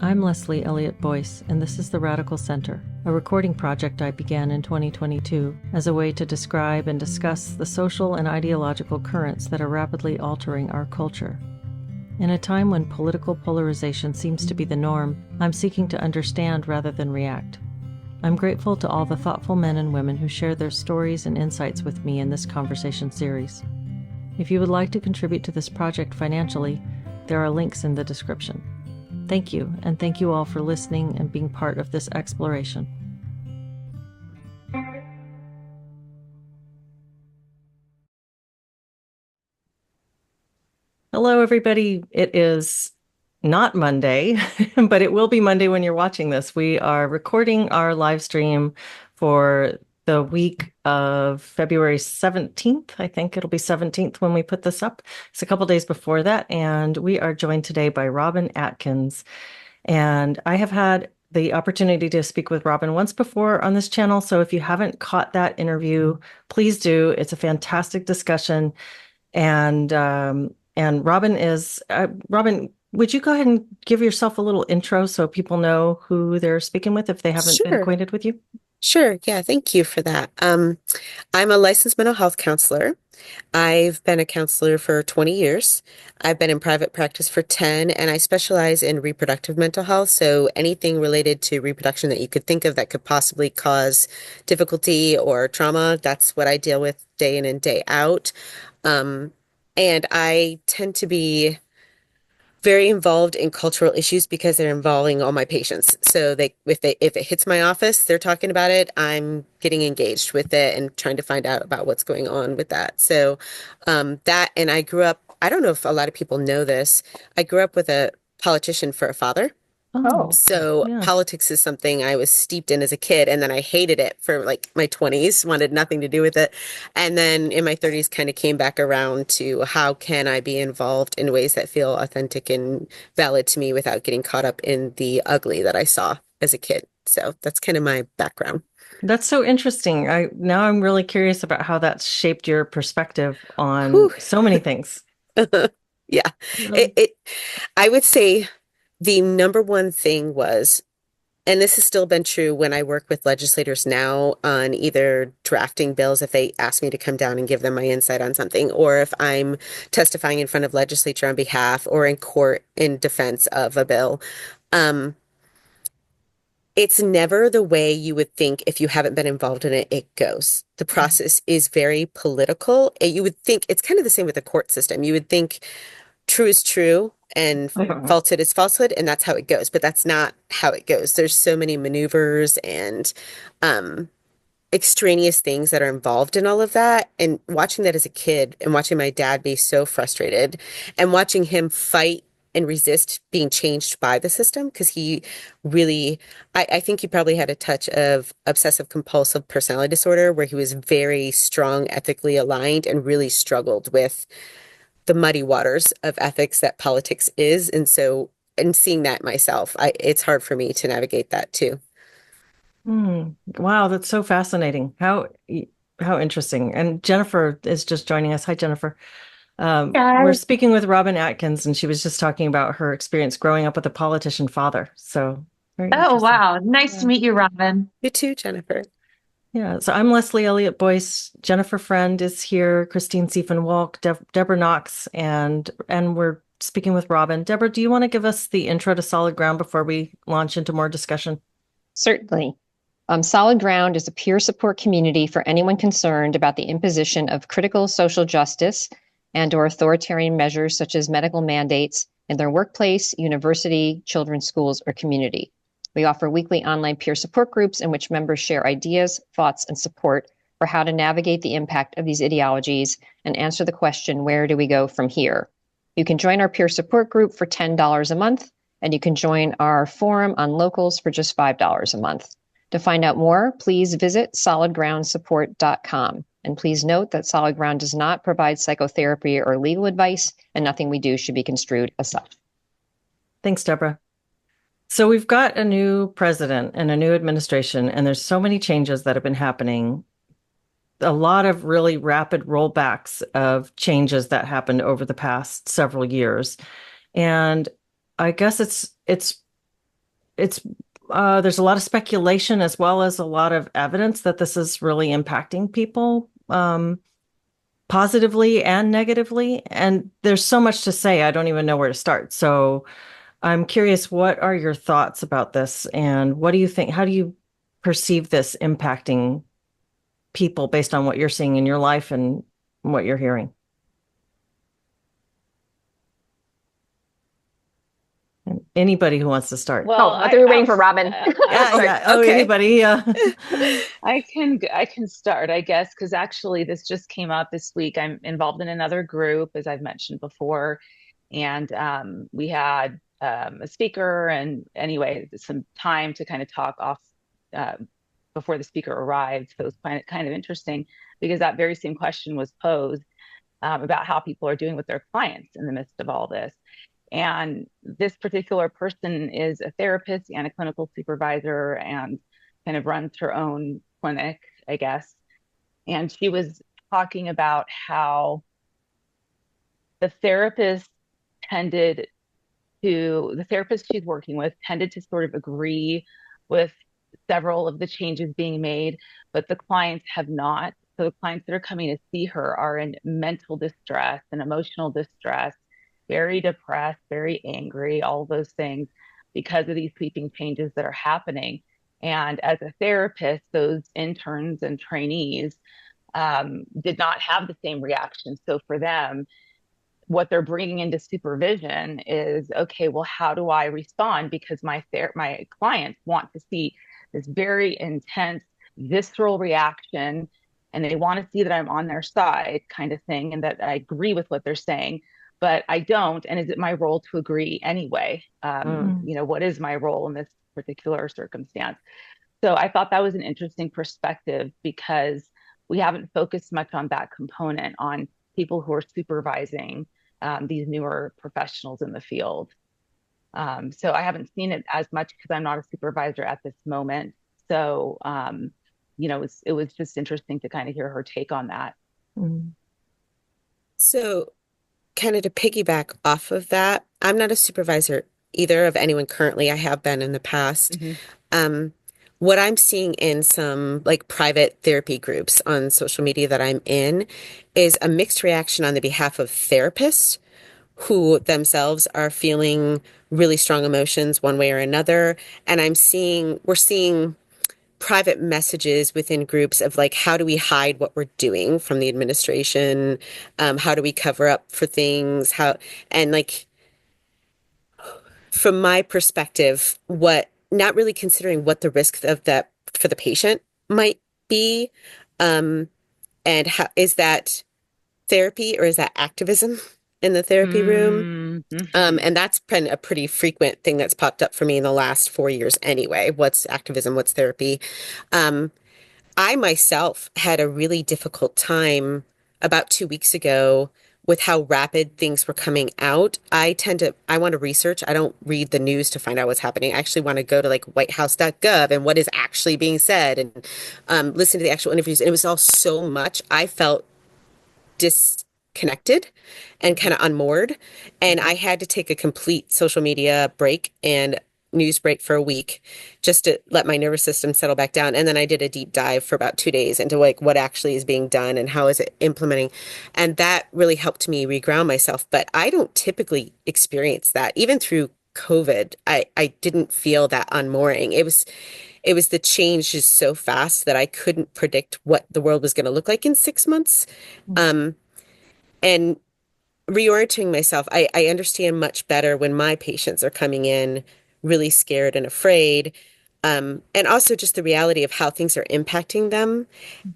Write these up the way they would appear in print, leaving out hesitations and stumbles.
I'm Leslie Elliott Boyce, and this is The Radical Center, a recording project I began in 2022 as a way to describe and discuss the social and ideological currents that are rapidly altering our culture. In a time when political polarization seems to be the norm, I'm seeking to understand rather than react. I'm grateful to all the thoughtful men and women who share their stories and insights with me in this conversation series. If you would like to contribute to this project financially, there are links in the description. Thank you, and thank you all for listening and being part of this exploration. Hello, everybody. It is not Monday, but it will be Monday when you're watching this. We are recording our live stream for the week of February 17th. I think it'll be 17th when we put this up. It's a couple days before that, and we are joined today by Robin Atkins. And I have had the opportunity to speak with Robin once before on this channel. So if you haven't caught that interview, please do. It's a fantastic discussion. And Robin is, Robin, would you go ahead and give yourself a little intro so people know who they're speaking with if they haven't been acquainted with you? Sure. Yeah. Thank you for that. I'm a licensed mental health counselor. I've been a counselor for 20 years. I've been in private practice for 10, and I specialize in reproductive mental health. So anything related to reproduction that you could think of that could possibly cause difficulty or trauma, that's what I deal with day in and day out. And I tend to be very involved in cultural issues because they're involving all my patients. So if it hits my office, they're talking about it, I'm getting engaged with it and trying to find out about what's going on with that. So and I grew up, I don't know if a lot of people know this, I grew up with a politician for a father. So Yeah. politics is something I was steeped in as a kid, and then I hated it for like my 20s, wanted nothing to do with it. And then in my 30s kind of came back around to how can I be involved in ways that feel authentic and valid to me without getting caught up in the ugly that I saw as a kid. So that's kind of my background. That's so interesting. Now I'm really curious about how that's shaped your perspective on Whew. so many things. Yeah. Really? I would say the number one thing was, and this has still been true when I work with legislators now on either drafting bills, if they ask me to come down and give them my insight on something, or if I'm testifying in front of legislature on behalf or in court in defense of a bill. It's never the way you would think if you haven't been involved in it, it goes. The process is very political. You would think it's kind of the same with the court system. You would think true is true and falsehood is falsehood, and that's how it goes. But that's not how it goes. There's so many maneuvers and extraneous things that are involved in all of that. And watching that as a kid and watching my dad be so frustrated and watching him fight and resist being changed by the system because he really, I think he probably had a touch of obsessive compulsive personality disorder where he was very strong, ethically aligned, and really struggled with the muddy waters of ethics that politics is. And so, and seeing that myself, it's hard for me to navigate that too. Wow, that's so fascinating. How interesting. And Jennifer is just joining us. Hi, Jennifer. We're Guys. speaking with Robin Atkins, and she was just talking about her experience growing up with a politician father. So very Oh, interesting. wow. Nice to Yeah. meet you, Robin. You too, Jennifer. Yeah. So I'm Leslie Elliott Boyce. Jennifer Friend is here. Christine Siefenwalk, Deborah Knox, and we're speaking with Robin. Deborah, do you want to give us the intro to Solid Ground before we launch into more discussion? Certainly. Solid Ground is a peer support community for anyone concerned about the imposition of critical social justice and/or authoritarian measures such as medical mandates in their workplace, university, children's schools, or community. We offer weekly online peer support groups in which members share ideas, thoughts, and support for how to navigate the impact of these ideologies and answer the question, where do we go from here? You can join our peer support group for $10 a month, and you can join our forum on locals for just $5 a month. To find out more, please visit solidgroundsupport.com. And please note that Solid Ground does not provide psychotherapy or legal advice, and nothing we do should be construed as such. Thanks, Deborah. So we've got a new president and a new administration, and there's so many changes that have been happening. A lot of really rapid rollbacks of changes that happened over the past several years. And I guess it's it's there's a lot of speculation as well as a lot of evidence that this is really impacting people positively and negatively. And there's so much to say, I don't even know where to start. So I'm curious, what are your thoughts about this? And what do you think? How do you perceive this impacting people based on what you're seeing in your life and what you're hearing? And anybody who wants to start. Oh, Well, I thought we were waiting for Robin. I'll Yeah, start. yeah. Oh, Okay. anybody. Yeah. I can start, I guess, because actually this just came up this week. I'm involved in another group, as I've mentioned before, and we had a speaker, and anyway, some time to kind of talk off uh, before the speaker arrived. So it was kind of interesting because that very same question was posed about how people are doing with their clients in the midst of all this. And this particular person is a therapist and a clinical supervisor and kind of runs her own clinic, I guess. And she was talking about how the therapist tended the therapist she's working with tended to sort of agree with several of the changes being made, but the clients have not. So the clients that are coming to see her are in mental distress and emotional distress, very depressed, very angry, all of those things because of these sweeping changes that are happening. And as a therapist, those interns and trainees did not have the same reaction. So for them, what they're bringing into supervision is, okay, well, how do I respond? Because my clients want to see this very intense visceral reaction, and they want to see that I'm on their side, kind of thing, and that I agree with what they're saying, but I don't. And is it my role to agree anyway? Mm. What is my role in this particular circumstance? So I thought that was an interesting perspective because we haven't focused much on that component, on people who are supervising these newer professionals in the field. So I haven't seen it as much because I'm not a supervisor at this moment. So, it was just interesting to kind of hear her take on that. Mm. So, kind of to piggyback off of that, I'm not a supervisor either of anyone currently. I have been in the past. Mm-hmm. Um, what I'm seeing in some like private therapy groups on social media that I'm in is a mixed reaction on the behalf of therapists who themselves are feeling really strong emotions one way or another. And we're seeing private messages within groups of like, how do we hide what we're doing from the administration? How do we cover up for things? And like, from my perspective, not really considering what the risk of that for the patient might be. Um, and how is that therapy or is that activism in the therapy room? Mm-hmm. And that's been a pretty frequent thing that's popped up for me in the last 4 years anyway. What's activism? What's therapy? Um, I myself had a really difficult time about 2 weeks ago with how rapid things were coming out. I want to research. I don't read the news to find out what's happening. I actually want to go to like whitehouse.gov and what is actually being said and listen to the actual interviews. And it was all so much. I felt disconnected and kind of unmoored. And Mm-hmm. I had to take a complete social media break and news break for a week just to let my nervous system settle back down. And then I did a deep dive for about 2 days into like what actually is being done and how is it implementing. And that really helped me reground myself. But I don't typically experience that. Even through COVID, I didn't feel that unmooring. It was the change is so fast that I couldn't predict what the world was going to look like in 6 months. Um, and reorienting myself, I understand much better when my patients are coming in really scared and afraid. And also just the reality of how things are impacting them.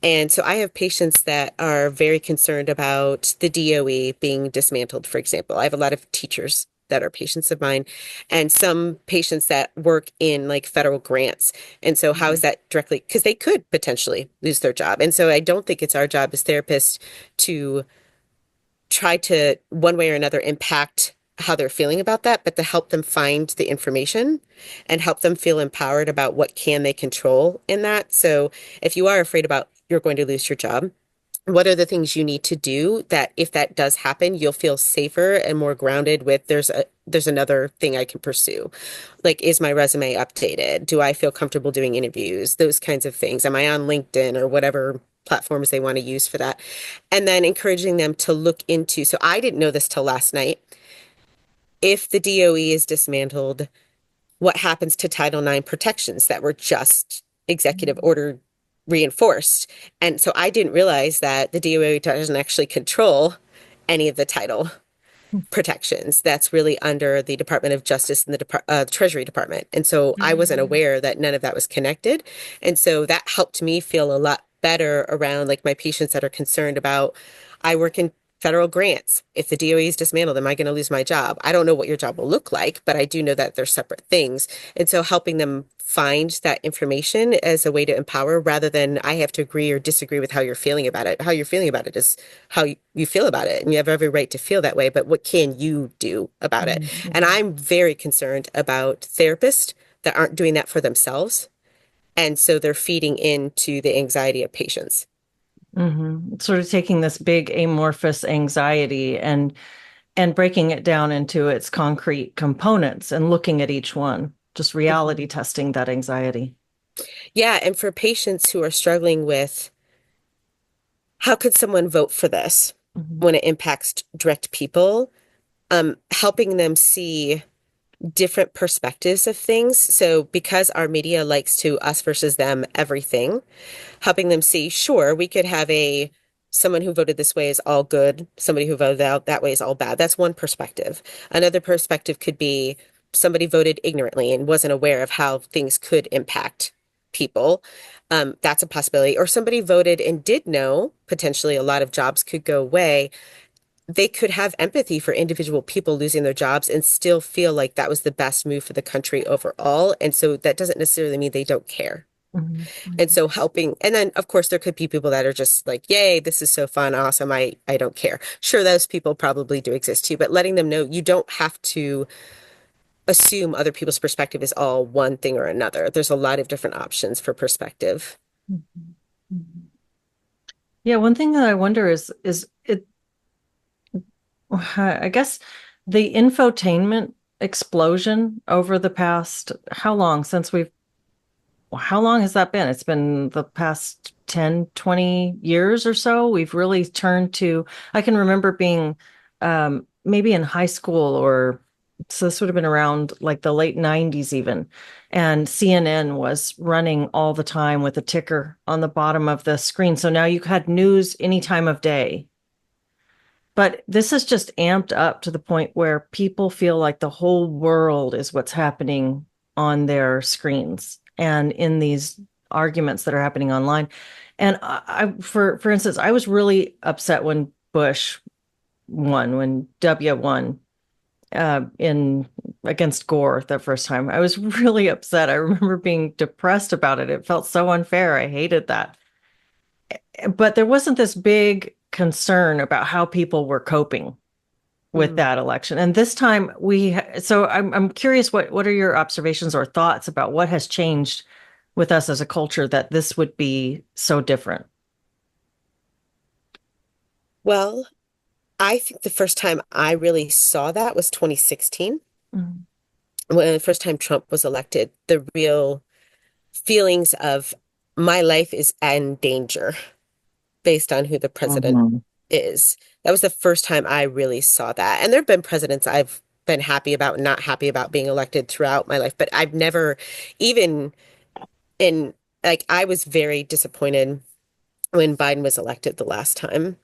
And so I have patients that are very concerned about the DOE being dismantled, for example. I have a lot of teachers that are patients of mine and some patients that work in like federal grants. And so how Mm-hmm. is that directly? Because they could potentially lose their job. And so I don't think it's our job as therapists to try to one way or another impact how they're feeling about that, but to help them find the information and help them feel empowered about what can they control in that. So if you are afraid about you're going to lose your job, what are the things you need to do that if that does happen, you'll feel safer and more grounded with there's another thing I can pursue. Like, is my resume updated? Do I feel comfortable doing interviews? Those kinds of things. Am I on LinkedIn or whatever platforms they want to use for that? And then encouraging them to look into, so I didn't know this till last night. If the DOE is dismantled, what happens to Title IX protections that were just executive order reinforced? And so I didn't realize that the DOE doesn't actually control any of the title protections. That's really under the Department of Justice and the Treasury Department. And so I wasn't Mm. aware that none of that was connected. And so that helped me feel a lot better around like my patients that are concerned about, I work in federal grants. If the DOE is dismantled, am I going to lose my job? I don't know what your job will look like, but I do know that they're separate things. And so helping them find that information as a way to empower rather than I have to agree or disagree with how you're feeling about it. How you're feeling about it is how you feel about it. And you have every right to feel that way. But what can you do about it? And Mhm. I'm very concerned about therapists that aren't doing that for themselves. And so they're feeding into the anxiety of patients. Sort of taking this big amorphous anxiety and breaking it down into its concrete components and looking at each one, just reality Mhm. testing that anxiety. Yeah. And for patients who are struggling with how could someone vote for this Mhm. when it impacts direct people, helping them see different perspectives of things. So because our media likes to us versus them everything, helping them see, sure, we could have a someone who voted this way is all good, somebody who voted out that way is all bad. That's one perspective. Another perspective could be somebody voted ignorantly and wasn't aware of how things could impact people. That's a possibility. Or somebody voted and did know potentially a lot of jobs could go away. They could have empathy for individual people losing their jobs and still feel like that was the best move for the country overall. And so that doesn't necessarily mean they don't care. Mhm. And Mhm. so helping, and then of course there could be people that are just like, yay, this is so fun, awesome. I don't care. Sure, those people probably do exist too, but letting them know you don't have to assume other people's perspective is all one thing or another. There's a lot of different options for perspective. Mhm. Mhm. Yeah, one thing that I wonder is it I guess the infotainment explosion over the past how long since we've how long has that been? It's been the past 10, 20 years or so. We've really turned to, I can remember being maybe in high school or so this would have been around like the late 90s even. And CNN was running all the time with a ticker on the bottom of the screen. So now you had news any time of day. But this is just amped up to the point where people feel like the whole world is what's happening on their screens and in these arguments that are happening online. And for instance, I was really upset when Bush won, when W won in against Gore the first time. I was really upset. I remember being depressed about it. It felt so unfair. I hated that. But there wasn't this big concern about how people were coping with Hmm. that election. And this time so I'm curious what are your observations or thoughts about what has changed with us as a culture that this would be so different? Well, I think the first time I really saw that was 2016, Mhm. when the first time Trump was elected, the real feelings of my life is in danger based on who the president Mhm. is. That was the first time I really saw that. And there have been presidents I've been happy about and not happy about being elected throughout my life, but I've never even in like I was very disappointed when Biden was elected the last time,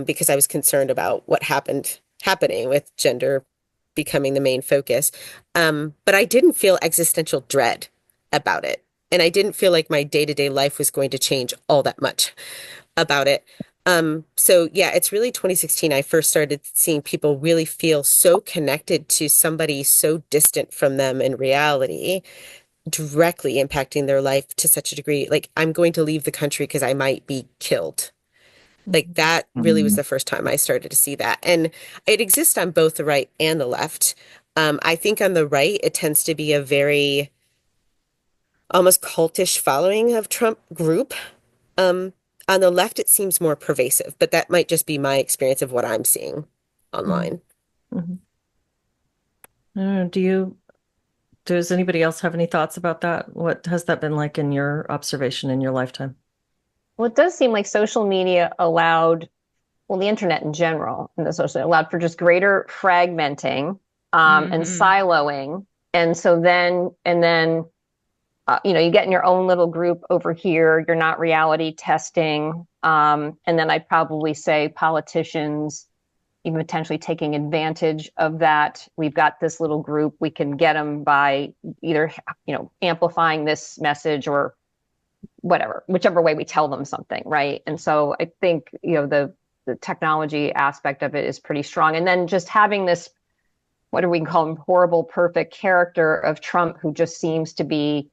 because I was concerned about what happening with gender becoming the main focus. But I didn't feel existential dread about it. And I didn't feel like my day-to-day life was going to change all that much about it. So yeah, it's really 2016 I first started seeing people really feel so connected to somebody so distant from them in reality, directly impacting their life to such a degree. Like, I'm going to leave the country because I might be killed. Like, Mhm. that really was Mhm. the first time I started to see that. And it exists on both the right and the left. I think on the right, it tends to be a very almost cultish following of Trump group. Um, On the left, it seems more pervasive, but that might just be my experience of what I'm seeing Mhm. online. Mhm. Does anybody else have any thoughts about that? What has that been like in your observation in your lifetime? Well, it does seem like social media allowed, well, the internet in general, and the social allowed for just greater fragmenting and Hmm. siloing. And so then you get in your own little group over here. You're not reality testing. And then I'd probably say politicians even potentially taking advantage of that. We've got this little group. We can get them by either amplifying this message or whatever, whichever way we tell them something, right? And so I think the technology aspect of it is pretty strong. And then just having this, what do we call him, horrible, perfect character of Trump, who just seems to be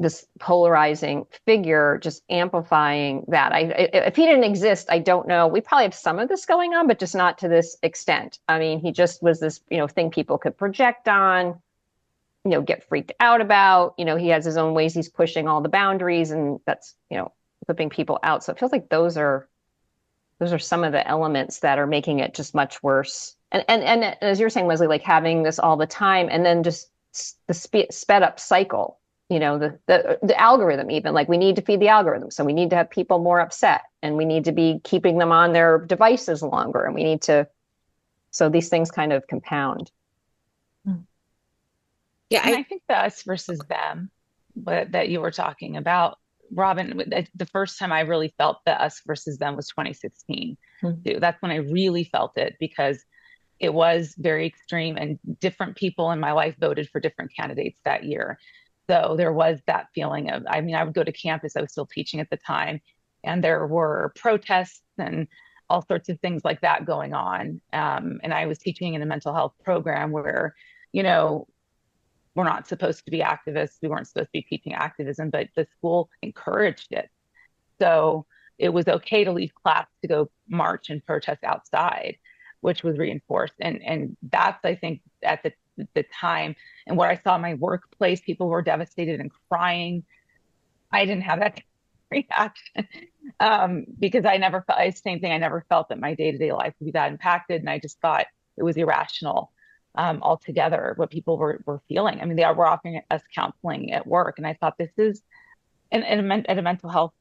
this polarizing figure, just amplifying that. If he didn't exist, I don't know. We probably have some of this going on, but just not to this extent. I mean, he just was this, thing people could project on, get freaked out about. He has his own ways he's pushing all the boundaries, and that's, flipping people out. So it feels like those are some of the elements that are making it just much worse. And as you're saying, Leslie, like having this all the time, and then just the sped up cycle. The algorithm, even like we need to feed the algorithm, so we need to have people more upset, and we need to be keeping them on their devices longer, and we need to. So these things kind of compound. Yeah, And I think the us versus them, that you were talking about, Robin, the first time I really felt the us versus them was 2016 Mhm. too. That's when I really felt it because it was very extreme and different people in my life voted for different candidates that year. So there was that feeling of, I mean, I would go to campus, I was still teaching at the time, and there were protests and all sorts of things like that going on. And I was teaching in a mental health program where, you know, we're not supposed to be activists. We weren't supposed to be teaching activism, but the school encouraged it. So it was okay to leave class to go march and protest outside, which was reinforced. And that's, I think, at the time and what I saw in my workplace, people were devastated and crying. I didn't have that reaction because I never felt same thing. I never felt that my day to day life would be that impacted, and I just thought it was irrational altogether what people were feeling. I mean, they were offering us counseling at work, and I thought this is at a mental health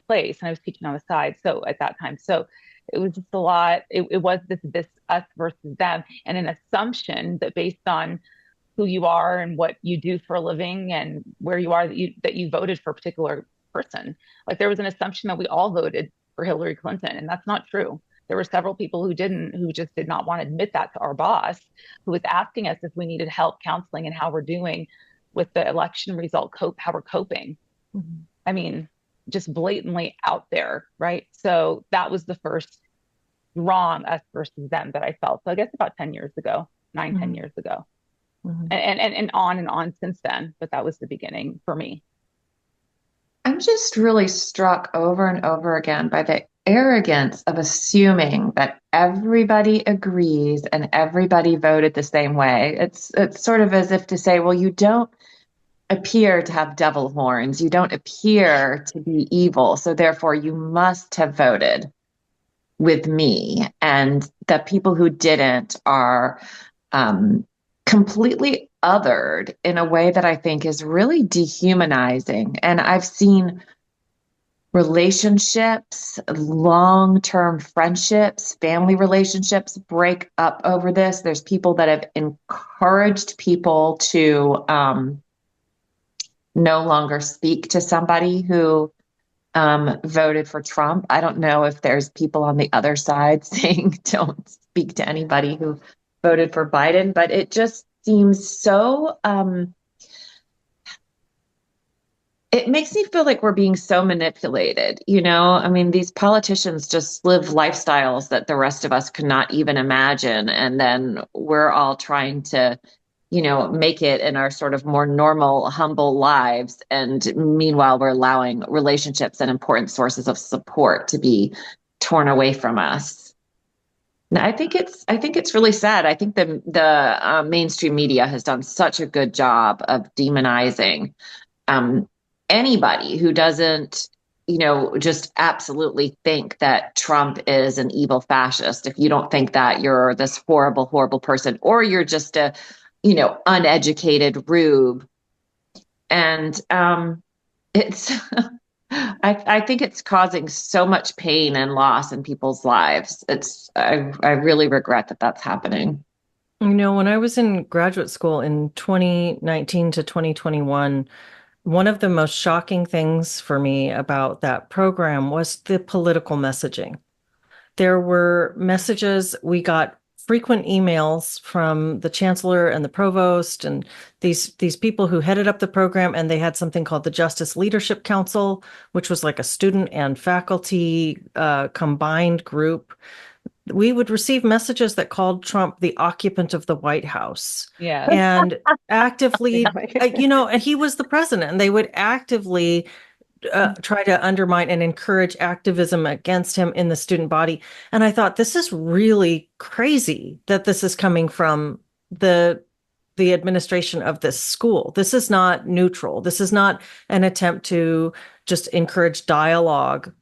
place, and I was teaching on the side. So at that time, so it was just a lot. It was this us versus them, and an assumption that based on who you are and what you do for a living and where you are that you voted for a particular person. Like there was an assumption that we all voted for Hillary Clinton, and that's not true. There were several people who didn't, who just did not want to admit that to our boss, who was asking us if we needed help counseling and how we're doing with the election result, how we're coping. Mhm. I mean, just blatantly out there, right? So that was the first wrong us versus them that I felt. So I guess about 10 years ago, nine, 10 Mhm. years ago Mhm. and on since then. But that was the beginning for me. I'm just really struck over and over again by the arrogance of assuming that everybody agrees and everybody voted the same way. It's sort of as if to say, well, you don't appear to have devil horns. You don't appear to be evil. So therefore you must have voted with me. And the people who didn't are completely othered in a way that I think is really dehumanizing. And I've seen relationships, long-term friendships, family relationships break up over this. There's people that have encouraged people to no longer speak to somebody who voted for Trump. I don't know if there's people on the other side saying don't speak to anybody who voted for Biden, but it just seems so it makes me feel like we're being so manipulated, you know? I mean, these politicians just live lifestyles that the rest of us could not even imagine. And then we're all trying to, make it in our sort of more normal, humble lives. And meanwhile, we're allowing relationships and important sources of support to be torn away from us. Now, I think it's really sad. I think the mainstream media has done such a good job of demonizing um, anybody who doesn't, just absolutely think that Trump is an evil fascist. If you don't think that, you're this horrible, horrible person, or you're just a, uneducated rube. And it's, I think it's causing so much pain and loss in people's lives. I really regret that that's happening. When I was in graduate school in 2019 to 2021, one of the most shocking things for me about that program was the political messaging. There were messages, we got frequent emails from the chancellor and the provost and these people who headed up the program, and they had something called the Justice Leadership Council, which was like a student and faculty combined group. We would receive messages that called Trump the occupant of the White House Yes. and actively, and he was the president, and they would actively try to undermine and encourage activism against him in the student body. And I thought, this is really crazy that this is coming from the administration of this school. This is not neutral. This is not an attempt to just encourage dialogue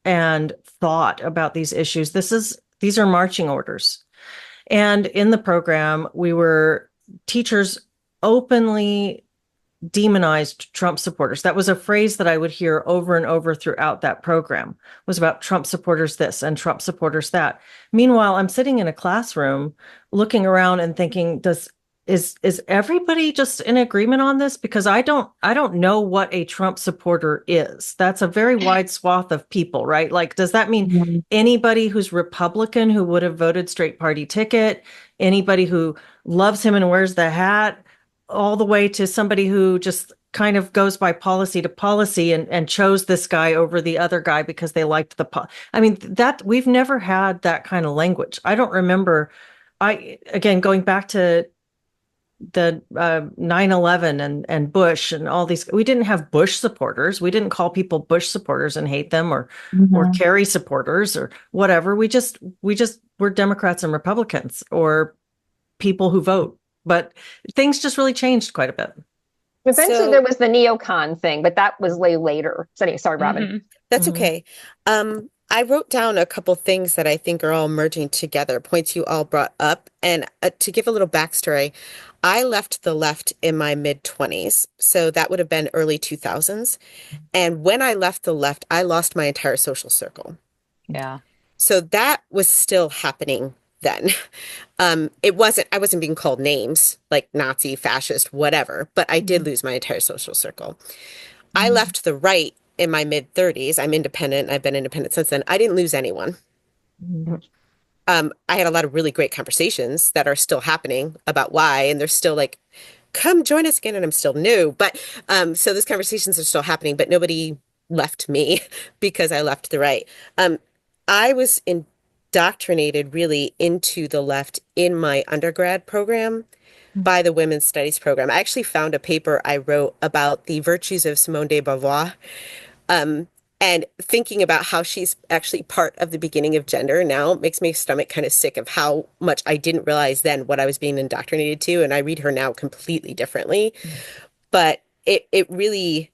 and thought about these issues. These are marching orders. And in the program, teachers openly demonized Trump supporters. That was a phrase that I would hear over and over throughout that program, was about Trump supporters this and Trump supporters that. Meanwhile, I'm sitting in a classroom looking around and thinking, is everybody just in agreement on this? Because I don't know what a Trump supporter is. That's a very wide swath of people, right? Like, does that mean anybody who's Republican who would have voted straight party ticket, anybody who loves him and wears the hat, all the way to somebody who just kind of goes by policy to policy and chose this guy over the other guy because they liked I mean, that we've never had that kind of language. I don't remember. Again, going back to the 9/11 and Bush and all these, we didn't have Bush supporters. We didn't call people Bush supporters and hate them, or Kerry supporters or whatever. We just were Democrats and Republicans, or people who vote. But things just really changed quite a bit. Eventually, there was the neocon thing, but that was way later. So anyway, sorry, Robin. That's okay. I wrote down a couple things that I think are all merging together, points you all brought up. And to give a little backstory, I left the left in my mid-20s. So that would have been early 2000s. And when I left the left, I lost my entire social circle. Yeah. So that was still happening then. I wasn't being called names like Nazi, fascist, whatever, but I did lose my entire social circle. I left the right in my mid-30s. I'm independent. I've been independent since then. I didn't lose anyone. I had a lot of really great conversations that are still happening about why, and they're still like, come join us again, and I'm still new. But so those conversations are still happening, but nobody left me because I left the right. I was indoctrinated really into the left in my undergrad program by the women's studies program. I actually found a paper I wrote about the virtues of Simone de Beauvoir, and thinking about how she's actually part of the beginning of gender now makes my stomach kind of sick of how much I didn't realize then what I was being indoctrinated to. And I read her now completely differently. But it really,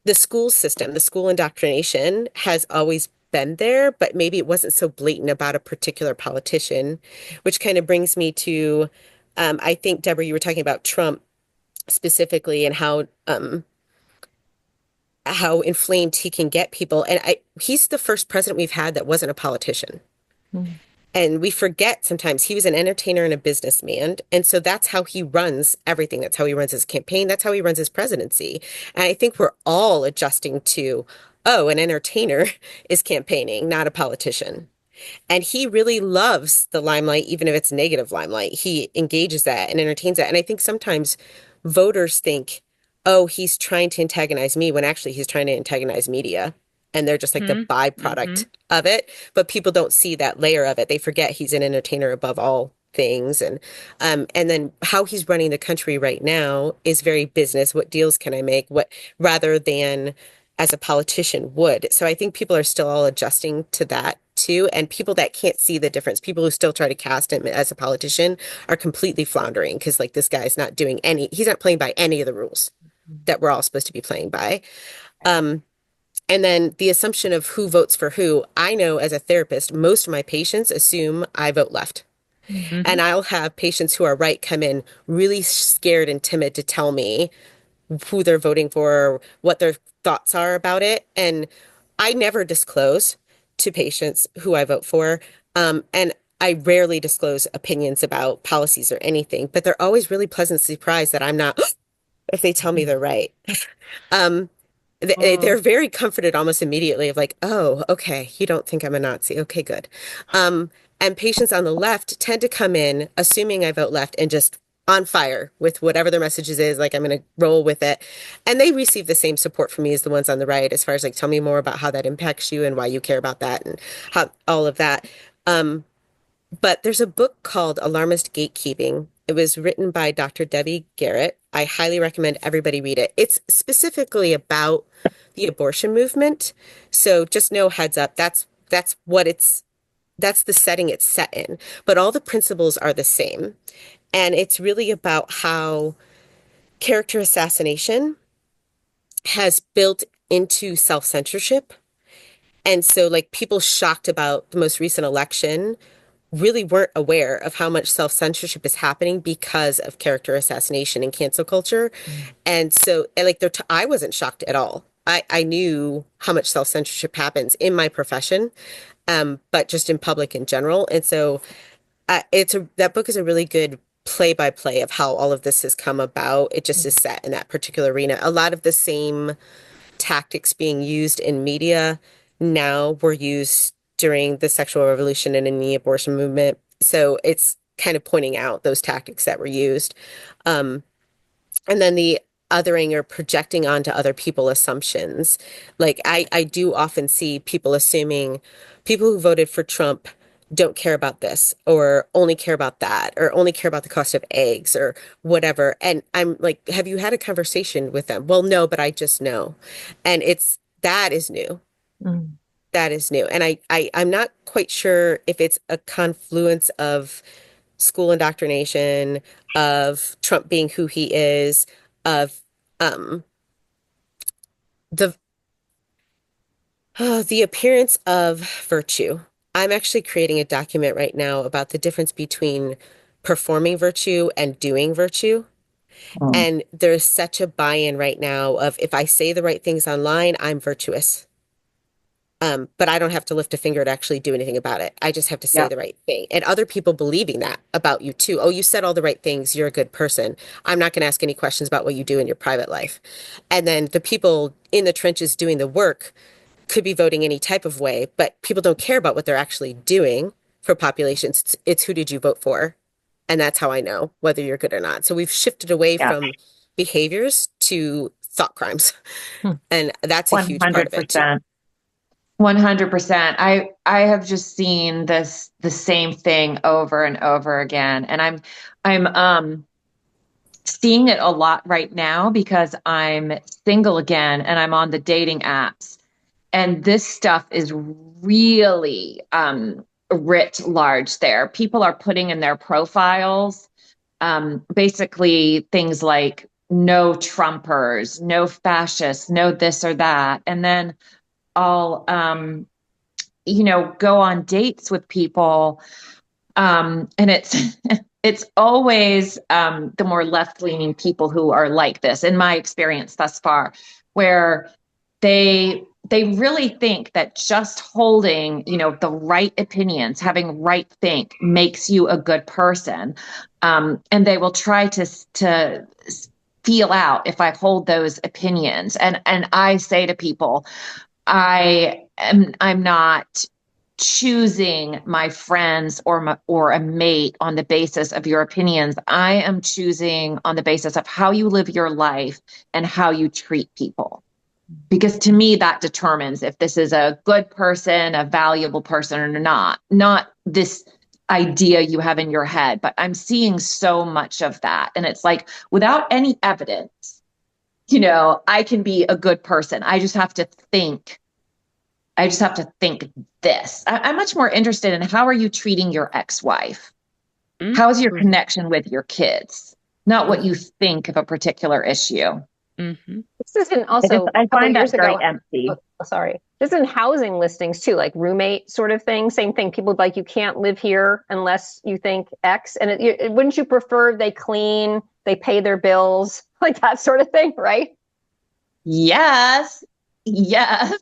the school system, the school indoctrination has always been there, but maybe it wasn't so blatant about a particular politician, which kind of brings me to, I think, Deborah, you were talking about Trump specifically and how inflamed he can get people. And he's the first president we've had that wasn't a politician. And we forget sometimes he was an entertainer and a businessman. And so that's how he runs everything. That's how he runs his campaign. That's how he runs his presidency. And I think we're all adjusting to, oh, an entertainer is campaigning, not a politician. And he really loves the limelight, even if it's negative limelight. He engages that and entertains that. And I think sometimes voters think, oh, he's trying to antagonize me, when actually he's trying to antagonize media. And they're just like the byproduct of it. But people don't see that layer of it. They forget he's an entertainer above all things. And then how he's running the country right now is very business. What deals can I make? What, rather than as a politician would. So I think people are still all adjusting to that too. And people that can't see the difference, people who still try to cast him as a politician, are completely floundering because like this guy's not he's not playing by any of the rules that we're all supposed to be playing by. And then the assumption of who votes for who, I know as a therapist, most of my patients assume I vote left. Hmm. And I'll have patients who are right come in really scared and timid to tell me who they're voting for, what their thoughts are about it. And I never disclose to patients who I vote for. And I rarely disclose opinions about policies or anything, but they're always really pleasantly surprised that I'm not, if they tell me they're right. Um, they're Mm. very comforted almost immediately of like, oh, okay, you don't think I'm a Nazi. Okay, good. And patients on the left tend to come in assuming I vote left and just on fire with whatever their messages is, like I'm going to roll with it. And they receive the same support from me as the ones on the right, as far as like, tell me more about how that impacts you and why you care about that and how all of that. Um, but there's a book called Alarmist Gatekeeping. It was written by Dr. Debbie Garrett. I highly recommend everybody read it. It's specifically about the abortion movement. So just know heads up, that's what that's the setting it's set in. But all the principles are the same. And it's really about how character assassination has built into self-censorship. And so like people shocked about the most recent election really weren't aware of how much self-censorship is happening because of character assassination and cancel culture. And so, and like, I wasn't shocked at all. I knew how much self-censorship happens in my profession, but just in public in general. And so, that book is a really good play-by-play of how all of this has come about. It just is set in that particular arena. A lot of the same tactics being used in media now were used during the sexual revolution and in the abortion movement. So it's kind of pointing out those tactics that were used. Um, and then the othering or projecting onto other people assumptions. Like I do often see people assuming people who voted for Trump don't care about this or only care about that or only care about the cost of eggs or whatever. And I'm like, have you had a conversation with them? Well, no, but I just know. And that is new. Mm. That is new. And I'm not quite sure if it's a confluence of school indoctrination, of Trump being who he is, of um the the appearance of virtue. I'm actually creating a document right now about the difference between performing virtue and doing virtue. Mm. And there's such a buy-in right now of if I say the right things online, I'm virtuous. But I don't have to lift a finger to actually do anything about it. I just have to say Yeah. the right thing. And other people believing that about you too. Oh, you said all the right things. You're a good person. I'm not going to ask any questions about what you do in your private life. And then the people in the trenches doing the work could be voting any type of way, but people don't care about what they're actually doing for populations. It's who did you vote for? And that's how I know whether you're good or not. So we've shifted away Yeah. from behaviors to thought crimes. Hmm. And that's a huge part of it too. 100%. 100%. I have just seen the same thing over and over again. And I'm seeing it a lot right now because I'm single again and I'm on the dating apps. And this stuff is really writ large there. People are putting in their profiles basically things like no Trumpers, no fascists, no this or that. And then I'll go on dates with people, and it's it's always the more left-leaning people who are like this, in my experience thus far, where they really think that just holding, the right opinions, having right think makes you a good person, and they will try to feel out if I hold those opinions, and I say to people, I'm not choosing my friends or a mate on the basis of your opinions. I am choosing on the basis of how you live your life and how you treat people. Because to me, that determines if this is a good person, a valuable person or not this idea you have in your head. But I'm seeing so much of that. And it's like, without any evidence, I can be a good person. I just have to think this. I'm much more interested in how are you treating your ex-wife? How is your Mhm. connection with your kids? Not what you think of a particular issue. Mm-hmm. This isn't I also a I couple of find years that very ago. empty. sorry, just in housing listings too, like roommate sort of thing. Same thing. People like, you can't live here unless you think X. And wouldn't you prefer they clean, they pay their bills, like that sort of thing, right? Yes. Yes.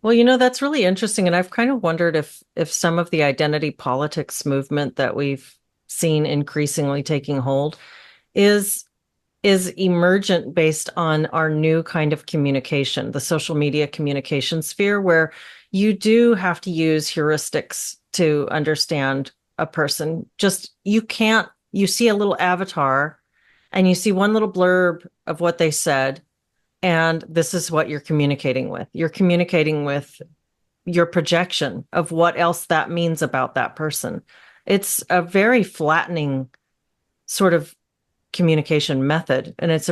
Well, that's really interesting. And I've kind of wondered if some of the identity politics movement that we've seen increasingly taking hold is is emergent based on our new kind of communication, the social media communication sphere, where you do have to use heuristics to understand a person. Just you see a little avatar and you see one little blurb of what they said, and this is what you're communicating with. You're communicating with your projection of what else that means about that person. It's a very flattening sort of communication method, and it's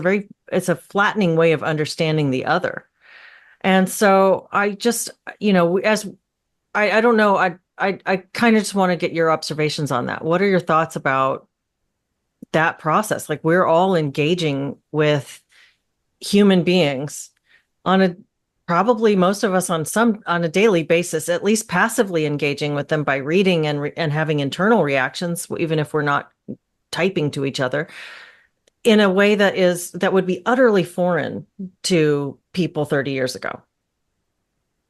a flattening way of understanding the other. And so I just, as I don't know, I kind of just want to get your observations on that. What are your thoughts about that process? Like, we're all engaging with human beings on a probably most of us on a daily basis, at least passively engaging with them by reading and having internal reactions, even if we're not typing to each other, in a way that would be utterly foreign to people 30 years ago.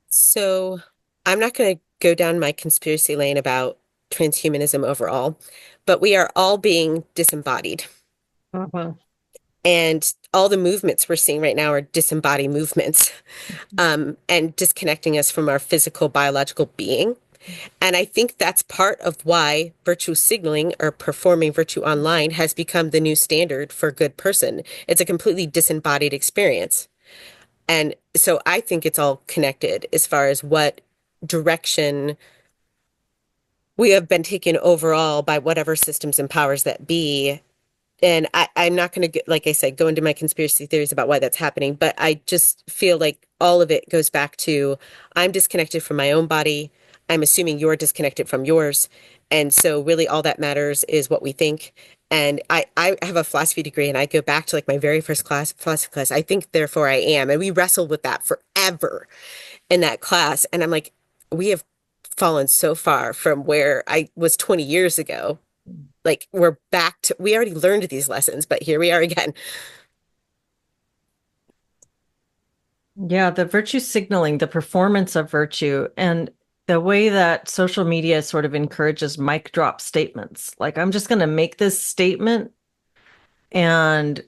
So I'm not going to go down my conspiracy lane about transhumanism overall, but we are all being disembodied. Mhm. And all the movements we're seeing right now are disembodied movements, and disconnecting us from our physical, biological being. And I think that's part of why virtue signaling or performing virtue online has become the new standard for a good person. It's a completely disembodied experience. And so I think it's all connected as far as what direction we have been taken overall by whatever systems and powers that be. And I'm not going to, like I said, go into my conspiracy theories about why that's happening, but I just feel like all of it goes back to I'm disconnected from my own body. I'm assuming you're disconnected from yours. And so really all that matters is what we think. And I have a philosophy degree, and I go back to like my very first philosophy class. I think, therefore I am. And we wrestled with that forever in that class. And I'm like, we have fallen so far from where I was 20 years ago. Like, we're back to, we already learned these lessons, but here we are again. Yeah, the virtue signaling, the performance of virtue, and the way that social media sort of encourages mic drop statements. Like, I'm just going to make this statement and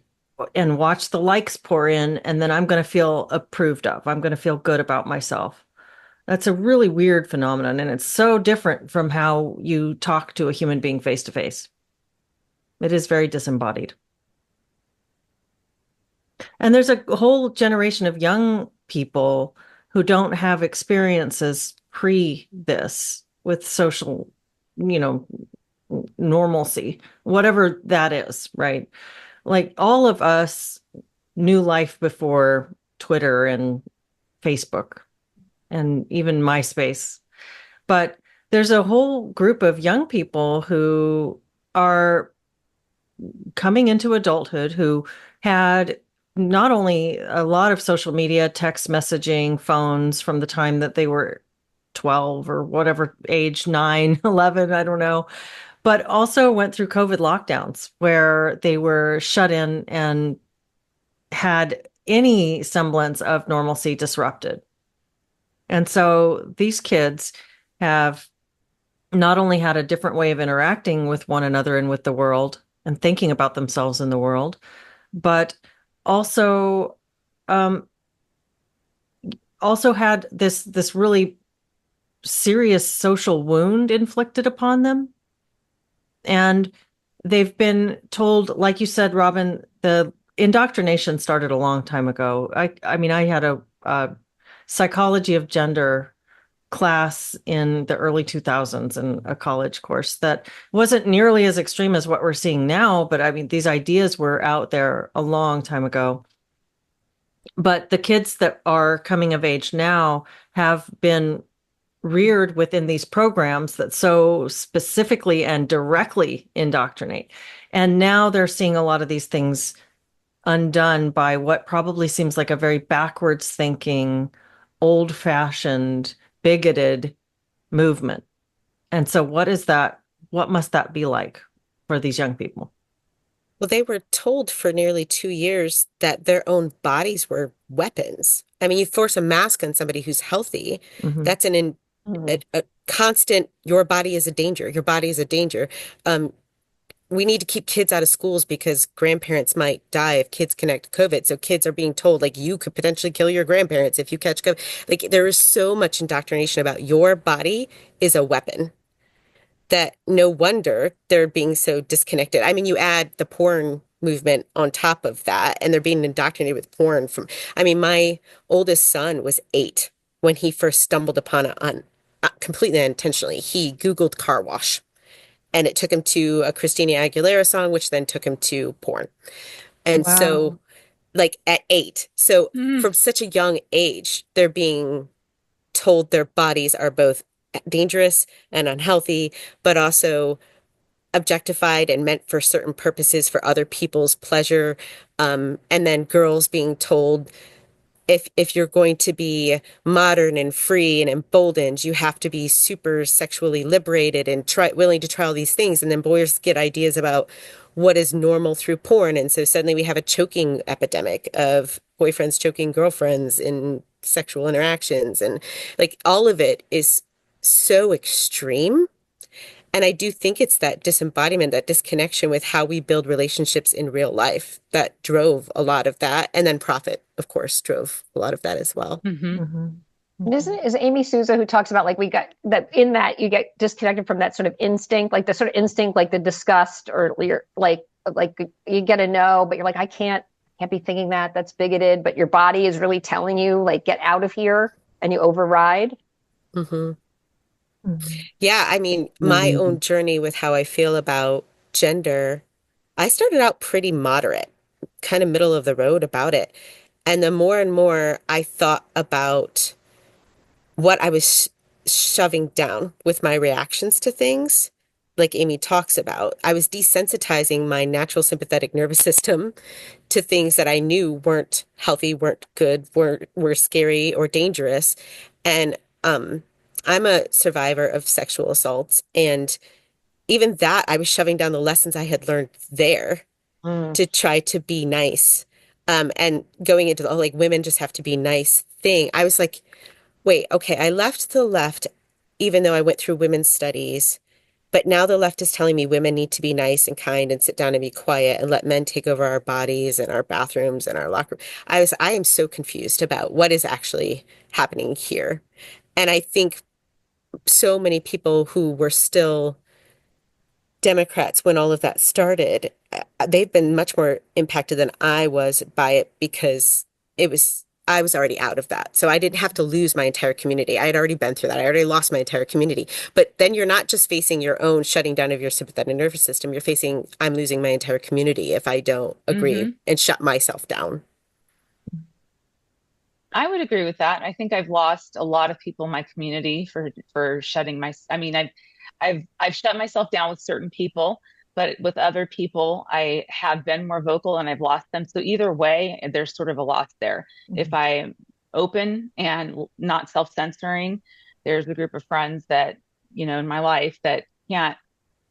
watch the likes pour in, and then I'm going to feel approved of. I'm going to feel good about myself. That's a really weird phenomenon, and it's so different from how you talk to a human being face to face. It is very disembodied. And there's a whole generation of young people who don't have experiences pre this with social, you know, normalcy, whatever that is, right? Like, all of us knew life before Twitter and Facebook and even MySpace. But there's a whole group of young people who are coming into adulthood who had not only a lot of social media, text messaging, phones from the time that they were 12 or whatever age, 9, 11, I don't know, but also went through COVID lockdowns where they were shut in and had any semblance of normalcy disrupted. And so these kids have not only had a different way of interacting with one another and with the world and thinking about themselves in the world, but also um, also had this really serious social wound inflicted upon them. And they've been told, like you said, Robin, the indoctrination started a long time ago. I mean, I had a psychology of gender class in the early 2000s in a college course that wasn't nearly as extreme as what we're seeing now, but I mean, these ideas were out there a long time ago. But the kids that are coming of age now have been reared within these programs that so specifically and directly indoctrinate. And now they're seeing a lot of these things undone by what probably seems like a very backwards thinking, old-fashioned, bigoted movement. And so what is that? What must that be like for these young people? Well, they were told for nearly 2 years that their own bodies were weapons. I mean, you force a mask on somebody who's healthy, Hmm. that's a constant, your body is a danger. Your body is a danger. Um, we need to keep kids out of schools because grandparents might die if kids connect COVID. So kids are being told, like, you could potentially kill your grandparents if you catch COVID. Like, there is so much indoctrination about your body is a weapon that no wonder they're being so disconnected. I mean, you add the porn movement on top of that, and they're being indoctrinated with porn from, I mean, my oldest son was 8 when he first stumbled upon it on completely unintentionally. He Googled car wash and it took him to a Christina Aguilera song, which then took him to porn. And so, Wow. like at 8, so Mm. from such a young age, they're being told their bodies are both dangerous and unhealthy, but also objectified and meant for certain purposes for other people's pleasure. And then girls being told if you're going to be modern and free and emboldened, you have to be super sexually liberated and willing to try all these things. And then boys get ideas about what is normal through porn. And so suddenly we have a choking epidemic of boyfriends choking girlfriends in sexual interactions. And like all of it is so extreme. And I do think it's that disembodiment, that disconnection with how we build relationships in real life that drove a lot of that. And then profit, of course, drove a lot of that as well. Hmm. Hmm. And isn't it, is Amy Souza who talks about like we got that in that you get disconnected from that sort of instinct, like the sort of instinct, like the disgust, or you're like you get a no, but you're like, I can't be thinking that, that's bigoted, but your body is really telling you like get out of here, and you override. Hmm. Hmm. Yeah, I mean, my own journey with how I feel about gender, I started out pretty moderate, kind of middle of the road about it. And the more and more I thought about what I was shoving down with my reactions to things, like Amy talks about, I was desensitizing my natural sympathetic nervous system to things that I knew weren't healthy, weren't good, were scary or dangerous. And I'm a survivor of sexual assaults, and even that I was shoving down the lessons I had learned there Mm. to try to be nice. And going into the oh, like women just have to be nice thing. I was like, wait, okay, I left the left, even though I went through women's studies. But now the left is telling me women need to be nice and kind and sit down and be quiet and let men take over our bodies and our bathrooms and our locker room. I am so confused about what is actually happening here. And I think so many people who were still Democrats when all of that started, they've been much more impacted than I was by it because I was already out of that. So I didn't have to lose my entire community. I had already been through that. I already lost my entire community. But then you're not just facing your own shutting down of your sympathetic nervous system. You're facing, I'm losing my entire community if I don't agree Hmm. and shut myself down. I would agree with that. I think I've lost a lot of people in my community for shutting my. I mean, I've shut myself down with certain people, but with other people, I have been more vocal and I've lost them. So either way, there's sort of a loss there. If I'm open and not self-censoring, there's a group of friends that, in my life that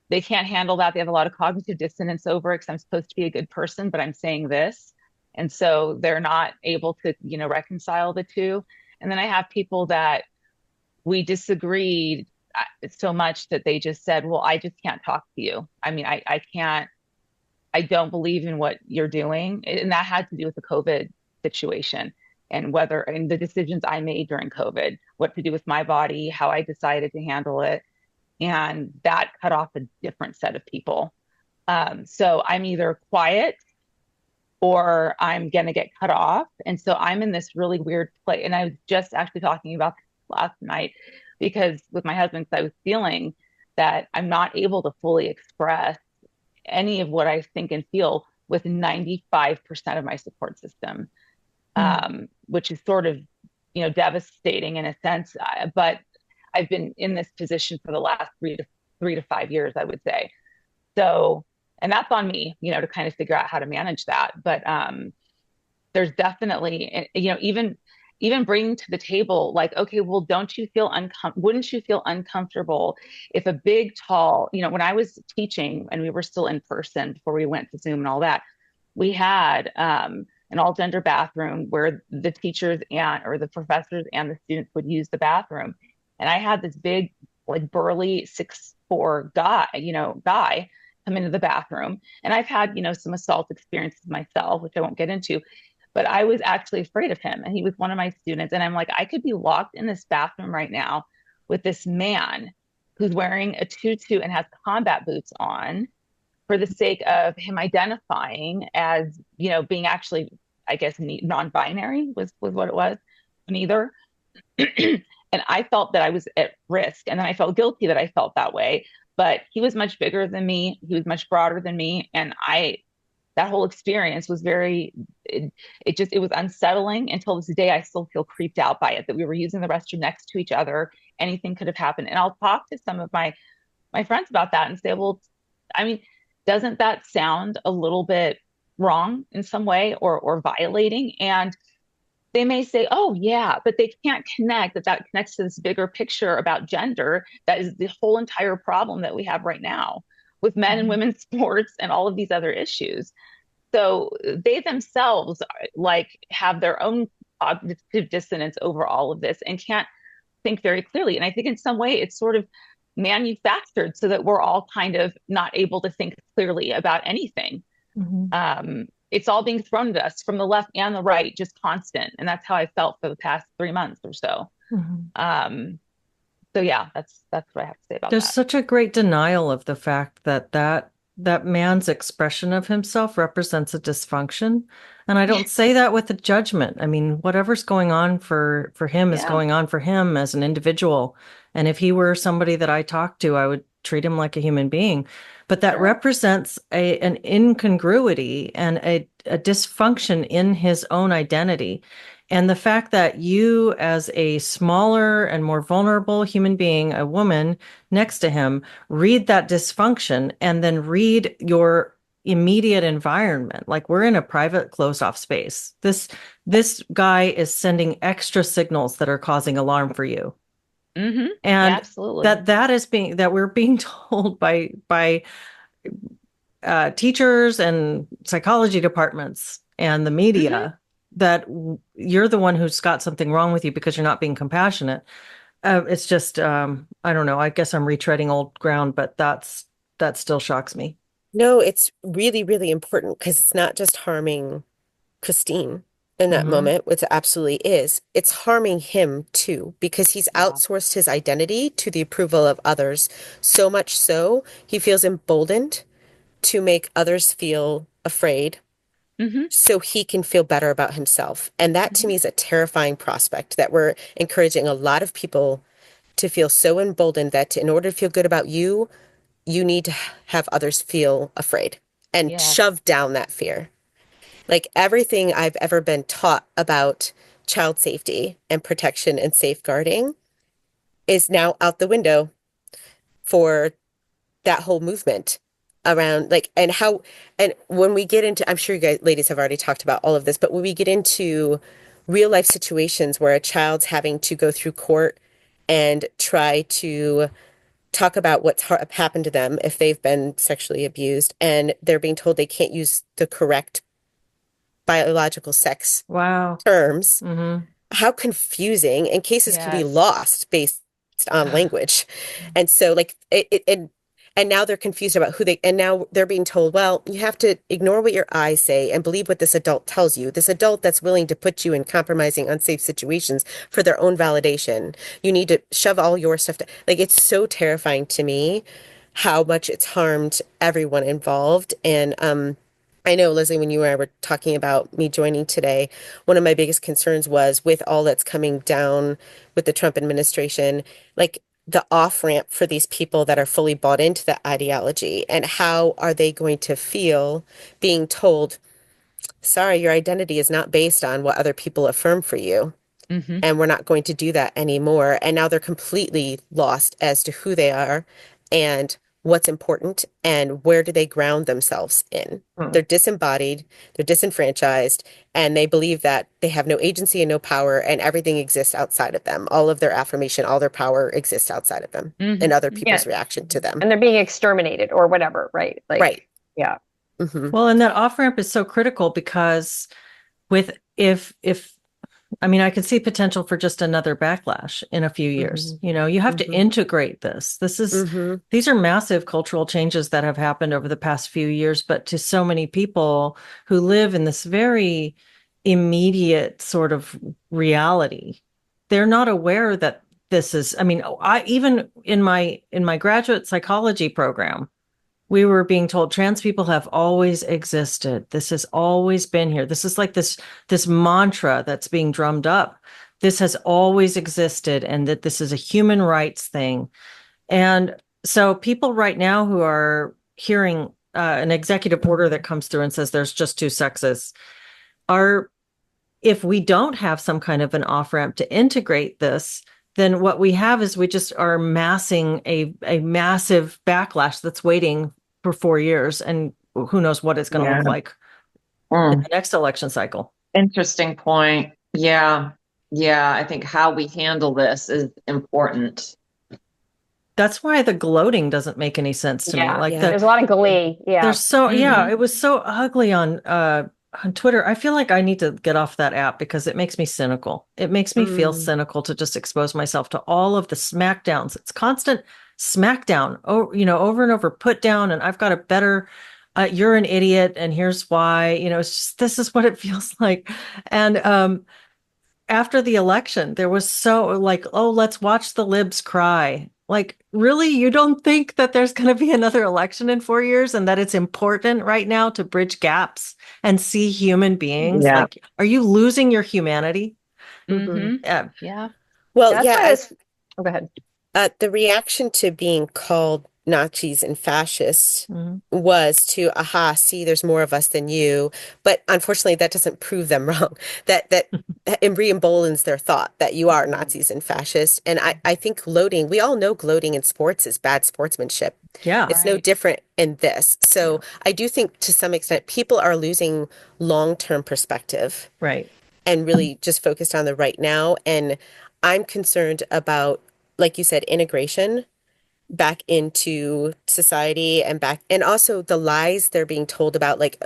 they can't handle that. They have a lot of cognitive dissonance over it because I'm supposed to be a good person, but I'm saying this. And so they're not able to, reconcile the two. And then I have people that we disagreed so much that they just said, well, I just can't talk to you. I mean, I can't, I don't believe in what you're doing. And that had to do with the COVID situation and and the decisions I made during COVID, what to do with my body, how I decided to handle it. And that cut off a different set of people. So I'm either quiet or I'm going to get cut off. And so I'm in this really weird place. And I was just actually talking about this last night because with my husband, 'cause I was feeling that I'm not able to fully express any of what I think and feel with 95% of my support system, which is sort of, devastating in a sense. But I've been in this position for the last 3 to 5 years, I would say. So And that's on me, to kind of figure out how to manage that. But there's definitely, even bringing to the table, like, okay, well, wouldn't you feel uncomfortable if a big, tall, when I was teaching and we were still in person before we went to Zoom and all that, we had an all gender bathroom where the teachers or the professors and the students would use the bathroom. And I had this big, like, burly 6'4" guy come into the bathroom. And I've had, some assault experiences myself, which I won't get into, but I was actually afraid of him. And he was one of my students. And I'm like, I could be locked in this bathroom right now with this man who's wearing a tutu and has combat boots on for the sake of him identifying as, being actually, I guess, non-binary was what it was, neither. And I felt that I was at risk. And then I felt guilty that I felt that way. But he was much bigger than me. He was much broader than me. And that whole experience was it was unsettling. Until this day, I still feel creeped out by it, that we were using the restroom next to each other. Anything could have happened. And I'll talk to some of my friends about that and say, well, I mean, doesn't that sound a little bit wrong in some way, or violating? And they may say, oh, yeah, but they can't connect that connects to this bigger picture about gender. That is the whole entire problem that we have right now with men and women's sports and all of these other issues. So they themselves, like, have their own cognitive dissonance over all of this and can't think very clearly. And I think in some way it's sort of manufactured so that we're all kind of not able to think clearly about anything. It's all being thrown at us from the left and the right, just constant. And that's how I felt for the past 3 months or so. So yeah, that's what I have to say about There's that. such a great denial of the fact that man's expression of himself represents a dysfunction. And I don't say that with a judgment. I mean, whatever's going on for him is Yeah, going on for him as an individual. And if he were somebody that I talked to, I would treat him like a human being. But that sure. represents an incongruity and a dysfunction in his own identity. And the fact that you, as a smaller and more vulnerable human being, a woman next to him, read that dysfunction and then read your immediate environment. Like, we're in a private, closed off space. This guy is sending extra signals that are causing alarm for you. Yeah, And absolutely. that we're being told by teachers and psychology departments and the hmm media that you're the one who's got something wrong with you because you're not being compassionate. It's just, I don't know. I guess I'm retreading old ground, but that still shocks me. No, it's really, really important because it's not just harming Christine in that Hmm. moment, which it absolutely is. It's harming him too, because he's Yeah. outsourced his identity to the approval of others. So much so, he feels emboldened to make others feel afraid hmm so he can feel better about himself. And that to me is a terrifying prospect that we're encouraging a lot of people to feel so emboldened that in order to feel good about you, you need to have others feel afraid and Yes. shove down that fear. Like everything I've ever been taught about child safety and protection and safeguarding is now out the window for that whole movement around like and how and when we get into I'm sure you guys ladies have already talked about all of this, but when we get into real life situations where a child's having to go through court and try to talk about what's happened to them if they've been sexually abused and they're being told they can't use the correct biological sex Wow. terms, Hmm. how confusing, and cases can be Yes. lost based on language. And so like and now they're confused about who they and now they're being told, well, you have to ignore what your eyes say and believe what this adult tells you. This adult that's willing to put you in compromising, unsafe situations for their own validation. You need to shove all your stuff to, like it's so terrifying to me how much it's harmed everyone involved. And I know, Leslie, when you and I were talking about me joining today, one of my biggest concerns was with all that's coming down with the Trump administration, like the off ramp for these people that are fully bought into that ideology. And how are they going to feel being told, sorry, your identity is not based on what other people affirm for you. hmm And we're not going to do that anymore. And now they're completely lost as to who they are and what's important and where do they ground themselves in. Hmm. They're disembodied, they're disenfranchised, and they believe that they have no agency and no power, and everything exists outside of them. All of their affirmation, all their power exists outside of them and other Yeah. people's reaction to them. And they're being exterminated or whatever, right? Right. Like, yeah. Hmm. Well, and that off ramp is so critical because with if I mean, I could see potential for just another backlash in a few years. Hmm. You have to Hmm. integrate this. Hmm. These are massive cultural changes that have happened over the past few years, but to so many people who live in this very immediate sort of reality, they're not aware that this is, I mean, I even in my graduate psychology program, we were being told trans people have always existed. This has always been here. This is like this mantra that's being drummed up. This has always existed, and that this is a human rights thing. And so people right now who are hearing an executive order that comes through and says there's just two sexes are, if we don't have some kind of an off ramp to integrate this, then what we have is we just are amassing a massive backlash that's waiting for 4 years, and who knows what it's going to Yeah. look like in Mm. the next election cycle. Interesting point. Yeah. Yeah. I think how we handle this is important. That's why the gloating doesn't make any sense to me. Yeah. Like Yeah. There's a lot of glee. Yeah. yeah, Mhm. it was so ugly on Twitter. I feel like I need to get off that app because it makes me cynical. It makes me feel Mm. cynical to just expose myself to all of the smackdowns. It's constant smackdown, over and over, put down, and I've got a better you're an idiot and here's why. It's just, this is what it feels like. And after the election, there was so like, oh, let's watch the libs cry. Like, really? You don't think that there's going to be another election in 4 years and that it's important right now to bridge gaps and see human beings? Yeah. Like, are you losing your humanity? Hmm. Mhm. Yeah. Yeah. Well, That's yeah, why this. Oh, go ahead. the reaction to being called Nazis and fascists Mhm. was to, aha, see, there's more of us than you. But unfortunately, that doesn't prove them wrong. That it re-emboldens their thought that you are Nazis and fascists. And I think gloating, we all know gloating in sports is bad sportsmanship. Yeah. It's no Right. different in this. Yeah. So I do think to some extent people are losing long-term perspective Right. and really just focused on the right now. And I'm concerned about, like you said, integration back into society and back, and also the lies they're being told about, like,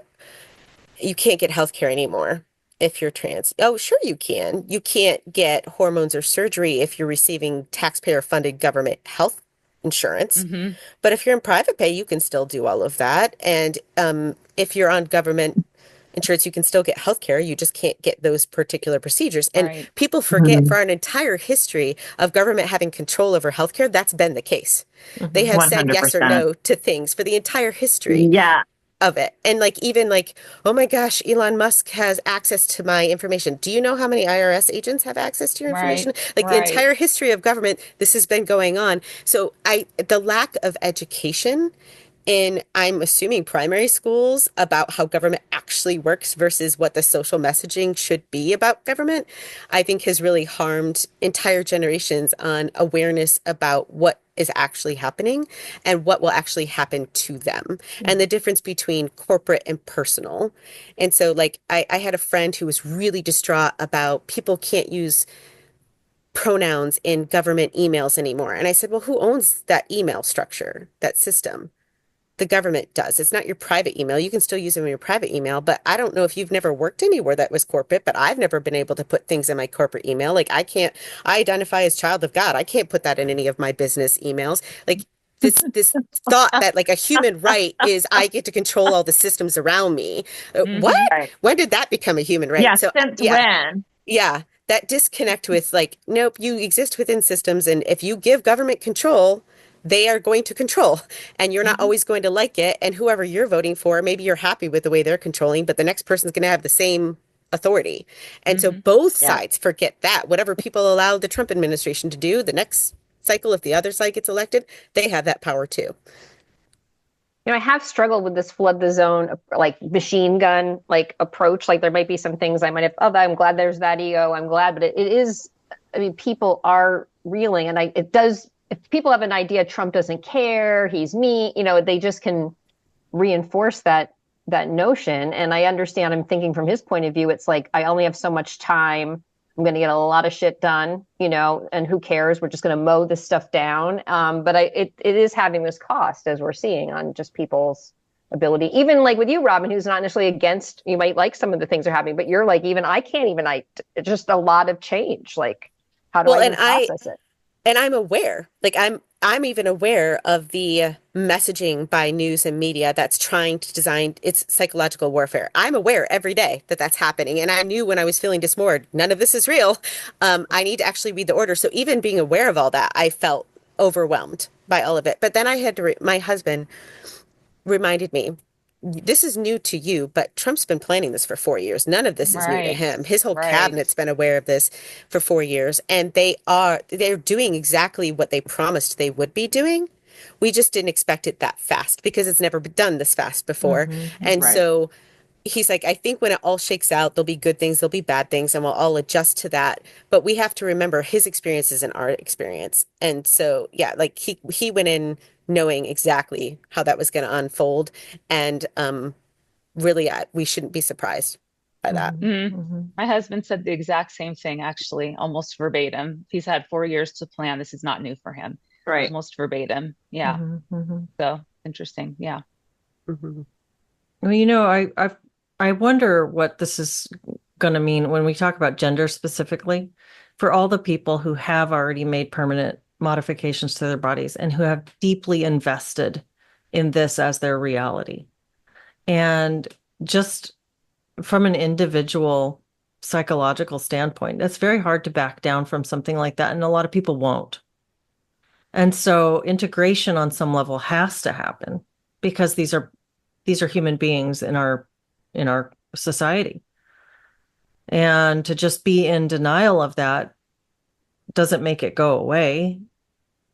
you can't get healthcare anymore if you're trans. Oh, sure you can. You can't get hormones or surgery if you're receiving taxpayer-funded government health insurance. Mhm. But if you're in private pay, you can still do all of that. And if you're on government insurance, you can still get health care. You just can't get those particular procedures. And Right. people forget Mhm. for an entire history of government having control over healthcare, that's been the case. They Mhm. have said yes or 100%. no to things for the entire history Yeah. of it. And like, even like, oh my gosh, Elon Musk has access to my information. Do you know how many IRS agents have access to your information? Right. Like the Right. entire history of government, this has been going on. So the lack of education in, I'm assuming, primary schools about how government actually works versus what the social messaging should be about government, I think has really harmed entire generations on awareness about what is actually happening and what will actually happen to them and the difference between corporate and personal. And so, like, I had a friend who was really distraught about people can't use pronouns in government emails anymore. And I said, well, who owns that email structure, that system? The government does. It's not your private email. You can still use them in your private email, but I don't know if you've never worked anywhere that was corporate, but I've never been able to put things in my corporate email. Like, I identify as child of God. I can't put that in any of my business emails. Like, this thought that like a human right is I get to control all the systems around me. What? Mhm. Right. When did that become a human Yeah. right? So Since yeah, when? yeah, that disconnect with like, nope, you exist within systems, and if you give government control, they are going to control, and you're not Mhm. always going to like it. And whoever you're voting for, maybe you're happy with the way they're controlling, but the next person's going to have the same authority. And so Mhm. both Yeah. sides forget that. Whatever people allow the Trump administration to do, the next cycle, if the other side gets elected, they have that power too. I have struggled with this flood the zone, like machine gun, like approach. Like there might be some things I might have, oh, I'm glad there's that ego. I'm glad, but it is, I mean, people are reeling, and it does if people have an idea Trump doesn't care, he's me, they just can reinforce that notion. And I understand, I'm thinking from his point of view, it's like, I only have so much time. I'm going to get a lot of shit done, and who cares? We're just going to mow this stuff down. But it is having this cost, as we're seeing, on just people's ability. Even like with you, Robin, who's not necessarily against, you might like some of the things are happening, but you're like, even I can't even, it's just a lot of change. Like, how do Well, I even process it? and I'm aware, like I'm even aware of the messaging by news and media that's trying to design its psychological warfare. I'm aware every day that that's happening, and I knew when I was feeling dismoored, none of this is real. I need to actually read the order. So even being aware of all that, I felt overwhelmed by all of it. But then I had to my husband reminded me, this is new to you, but Trump's been planning this for 4 years. None of this is new to Right. him. His whole Right. cabinet's been aware of this for 4 years, and they're doing exactly what they promised they would be doing. We just didn't expect it that fast because it's never been done this fast before. Mm-hmm. And Right. so he's like, I think when it all shakes out, there'll be good things, there'll be bad things, and we'll all adjust to that. But we have to remember his experience isn't our experience. And so, yeah, like he went in knowing exactly how that was going to unfold. And really, we shouldn't be surprised by that. Mm. Mm-hmm. My husband said the exact same thing, actually, almost verbatim. He's had 4 years to plan. This is not new for him. Right. Almost verbatim. Yeah. Mm-hmm. Mm-hmm. So interesting. Yeah. Mhm. Well, I wonder what this is going to mean when we talk about gender specifically for all the people who have already made permanent modifications to their bodies and who have deeply invested in this as their reality. And just from an individual psychological standpoint, it's very hard to back down from something like that. And a lot of people won't. And so integration on some level has to happen because these are human beings in our society. And to just be in denial of that doesn't make it go away.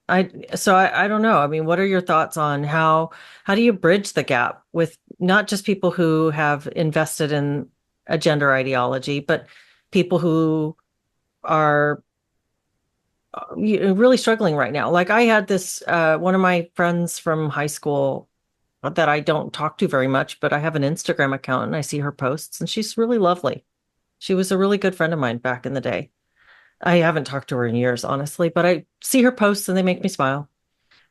I don't know. I mean, what are your thoughts on how do you bridge the gap with not just people who have invested in a gender ideology, but people who are really struggling right now? Like I had this one of my friends from high school that I don't talk to very much, but I have an Instagram account and I see her posts and she's really lovely. She was a really good friend of mine back in the day. I haven't talked to her in years, honestly, but I see her posts and they make me smile.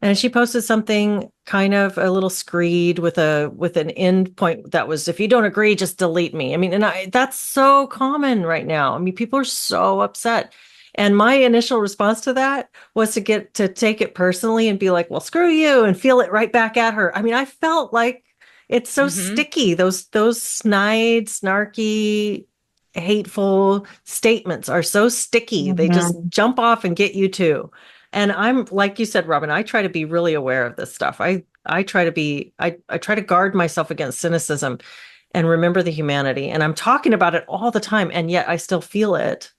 And she posted something kind of a little screed with an end point that was, if you don't agree, just delete me. I mean, that's so common right now. I mean, people are so upset. And my initial response to that was to take it personally and be like, well, screw you, and feel it right back at her. I mean, I felt like it's so Hmm. sticky. Those snide, snarky, hateful statements are so sticky. They just Mhm. jump off and get you too. And I'm like you said, Robin, I try to be really aware of this stuff. I try to be I try to guard myself against cynicism and remember the humanity. And I'm talking about it all the time, and yet I still feel it.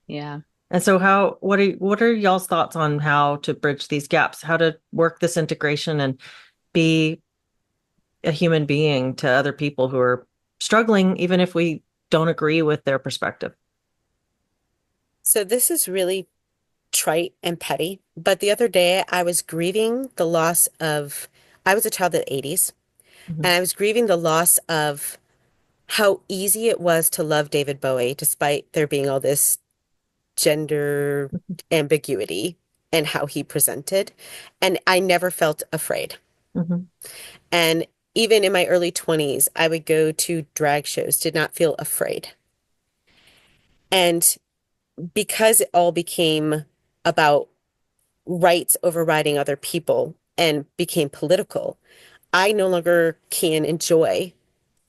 Yeah. And so what are y'all's thoughts on how to bridge these gaps, how to work this integration and be a human being to other people who are struggling, even if we don't agree with their perspective? So this is really trite and petty, but the other day I was grieving the loss of, I was a child of the 80s, Mhm. and I was grieving the loss of how easy it was to love David Bowie, despite there being all this gender ambiguity and how he presented. And I never felt afraid. Mhm. And even in my early 20s, I would go to drag shows, did not feel afraid. And because it all became about rights overriding other people and became political, I no longer can enjoy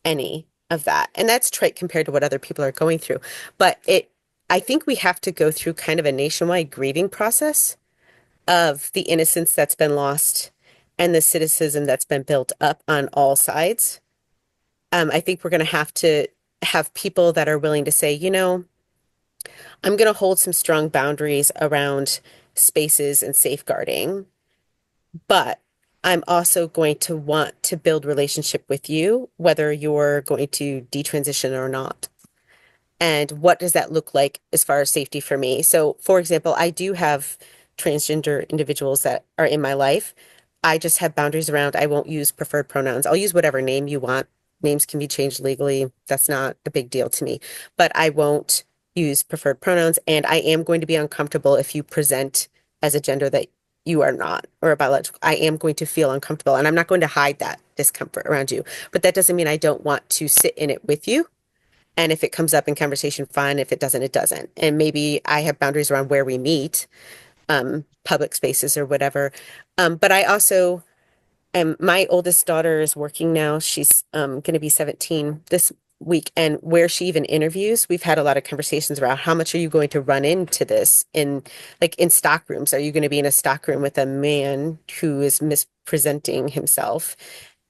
any of that. And that's trite compared to what other people are going through. But I think we have to go through kind of a nationwide grieving process of the innocence that's been lost and the cynicism that's been built up on all sides. I think we're going to have people that are willing to say, I'm going to hold some strong boundaries around spaces and safeguarding, but I'm also going to want to build relationship with you, whether you're going to detransition or not. And what does that look like as far as safety for me? So, for example, I do have transgender individuals that are in my life. I just have boundaries around I won't use preferred pronouns. I'll use whatever name you want. Names can be changed legally. That's not a big deal to me. But I won't use preferred pronouns. And I am going to be uncomfortable if you present as a gender that you are not, or a biological. I am going to feel uncomfortable. And I'm not going to hide that discomfort around you. But that doesn't mean I don't want to sit in it with you. And if it comes up in conversation, fine. If it doesn't, it doesn't. And maybe I have boundaries around where we meet, public spaces or whatever. But I also my oldest daughter is working now. She's going to be 17 this week. And where she even interviews, we've had a lot of conversations around how much are you going to run into this in like in stock rooms? Are you going to be in a stock room with a man who is mispresenting himself?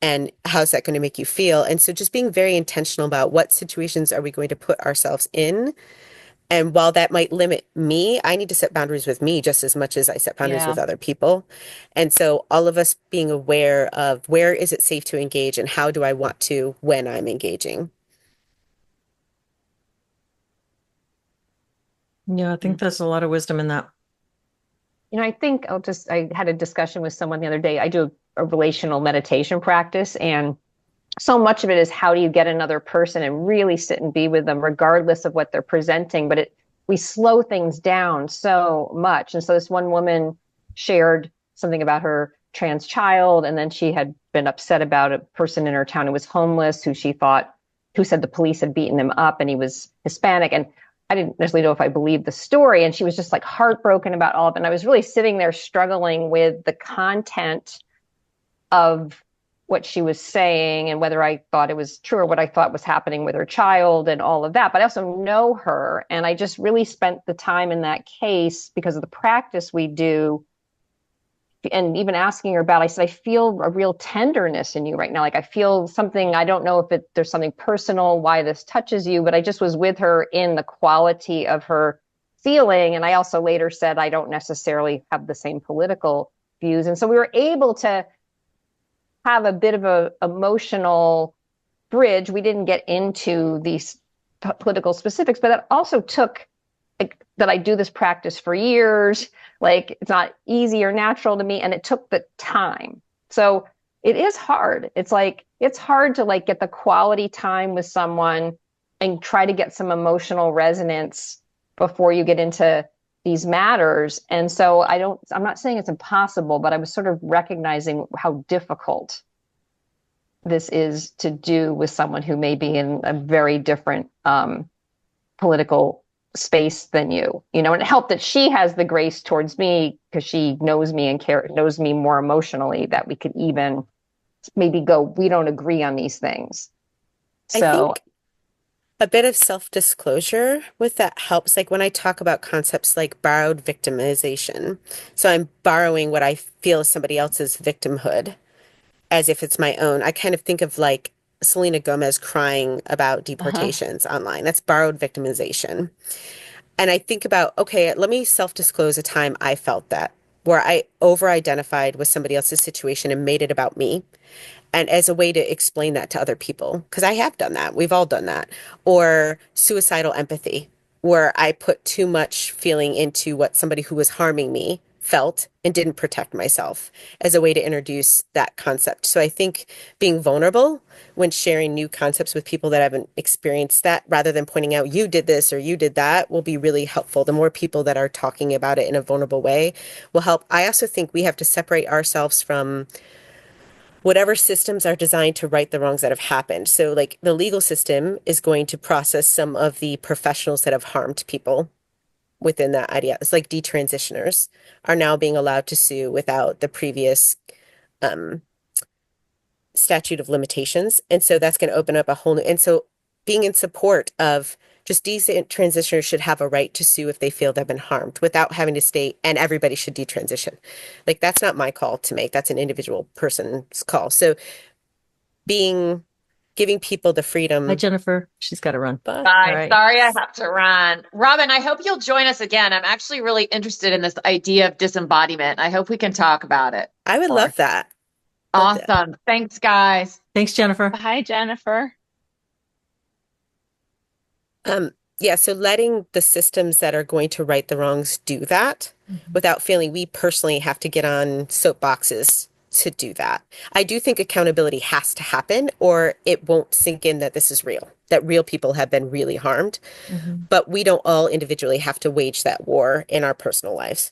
And how's that going to make you feel? And so just being very intentional about what situations are we going to put ourselves in, and while that might limit me, I need to set boundaries with me just as much as I set boundaries Yeah. with other people. And so all of us being aware of where is it safe to engage and how do I want to when I'm engaging. Yeah, I think there's a lot of wisdom in that. I think I had a discussion with someone the other day. I do a relational meditation practice, and so much of it is how do you get another person and really sit and be with them, regardless of what they're presenting. But we slow things down so much. And so this one woman shared something about her trans child, and then she had been upset about a person in her town who was homeless, who said the police had beaten him up, and he was Hispanic. And I didn't necessarily know if I believed the story. And she was just like heartbroken about all of it. And I was really sitting there struggling with the content of what she was saying and whether I thought it was true or what I thought was happening with her child and all of that. But I also know her. And I just really spent the time in that case because of the practice we do. And even asking her about, I said, I feel a real tenderness in you right now. Like I feel something, I don't know if there's something personal, why this touches you, but I just was with her in the quality of her feeling. And I also later said, I don't necessarily have the same political views. And so we were able to have a bit of a emotional bridge. We didn't get into these political specifics, but that also took that I do this practice for years. Like it's not easy or natural to me, and it took the time. So it is hard. It's hard to like get the quality time with someone and try to get some emotional resonance before you get into these matters. And so I'm not saying it's impossible, but I was sort of recognizing how difficult this is to do with someone who may be in a very different political space than and it helped that she has the grace towards me because she knows me and knows me more emotionally, that we could even maybe go, we don't agree on these things. I So think a bit of self-disclosure with that helps. Like when I talk about concepts like borrowed victimization, so I'm borrowing what I feel is somebody else's victimhood as if it's my own. I kind of think of like Selena Gomez crying about Uh-huh. deportations online. That's borrowed victimization. And I think about, okay, let me self-disclose a time I felt that, where I over-identified with somebody else's situation and made it about me. And as a way to explain that to other people, because I have done that. We've all done that. Or suicidal empathy, where I put too much feeling into what somebody who was harming me felt and didn't protect myself, as a way to introduce that concept. So I think being vulnerable when sharing new concepts with people that haven't experienced that, rather than pointing out you did this or you did that, will be really helpful. The more people that are talking about it in a vulnerable way will help. I also think we have to separate ourselves from whatever systems are designed to right the wrongs that have happened. So, like, the legal system is going to process some of the professionals that have harmed people within that idea. It's like detransitioners are now being allowed to sue without the previous um, statute of limitations. And so that's going to open up a whole new, and so being in support of just decent transitioners should have a right to sue if they feel they've been harmed without having to state, and everybody should detransition. Like that's not my call to make. That's an individual person's call. So being giving people the Hi, freedom. Jennifer. She's got to run. But All Bye. right. Sorry, I have to run. Robin, I hope you'll join us again. I'm actually really interested in this idea of disembodiment. I hope we can talk about it I would more. love that. Love that. Awesome. Thanks, guys. Thanks, Jennifer. Hi, Jennifer. Um, Yeah, so letting the systems that are going to right the wrongs do that Mhm. without feeling we personally have to get on soapboxes to do that. I do think accountability has to happen or it won't sink in that this is real, that real people have been really harmed, Mhm. but we don't all individually have to wage that war in our personal lives.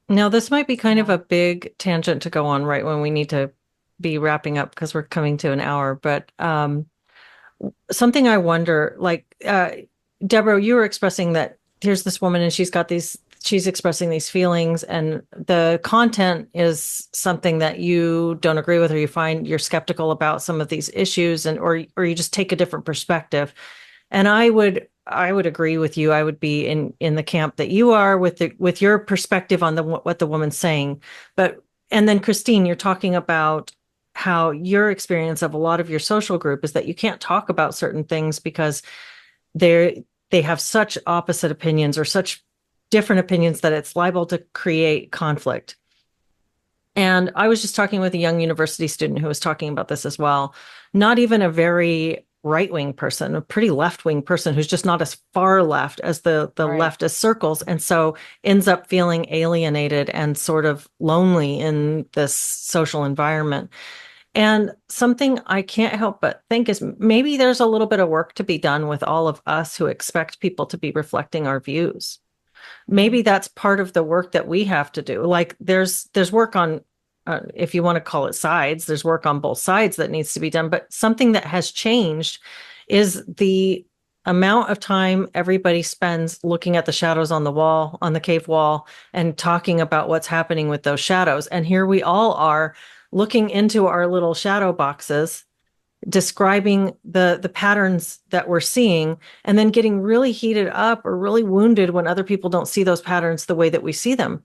Now, this might be kind of Yeah. a big tangent to go on right when we need to be wrapping up because we're coming to an hour. But something I wonder, like, Deborah, you were expressing that here's this woman and she's expressing these feelings, and the content is something that you don't agree with, or you find you're skeptical about some of these issues, and or you just take a different perspective. And I would agree with you. I would be in the camp that you are with your perspective on the what the woman's saying. But and then Christine, you're talking about how your experience of a lot of your social group is that you can't talk about certain things because they have such opposite opinions or such different opinions that it's liable to create conflict. And I was just talking with a young university student who was talking about this as well. Not even a very right wing person, a pretty left wing person who's just not as far left as the Right. leftist circles. And so ends up feeling alienated and sort of lonely in this social environment. And something I can't help but think is maybe there's a little bit of work to be done with all of us who expect people to be reflecting our views. Maybe Mhm. that's part of the work that we have to do. Like there's work on if you want to call it sides, there's work on both sides that needs to be done. But something that has changed is the amount of time everybody spends looking at the shadows on the wall, on the cave wall, and talking about what's happening with those shadows. And here we all are looking into our little shadow boxes, describing the patterns that we're seeing, and then getting really heated up or really wounded when other people don't see those patterns the way that we see them.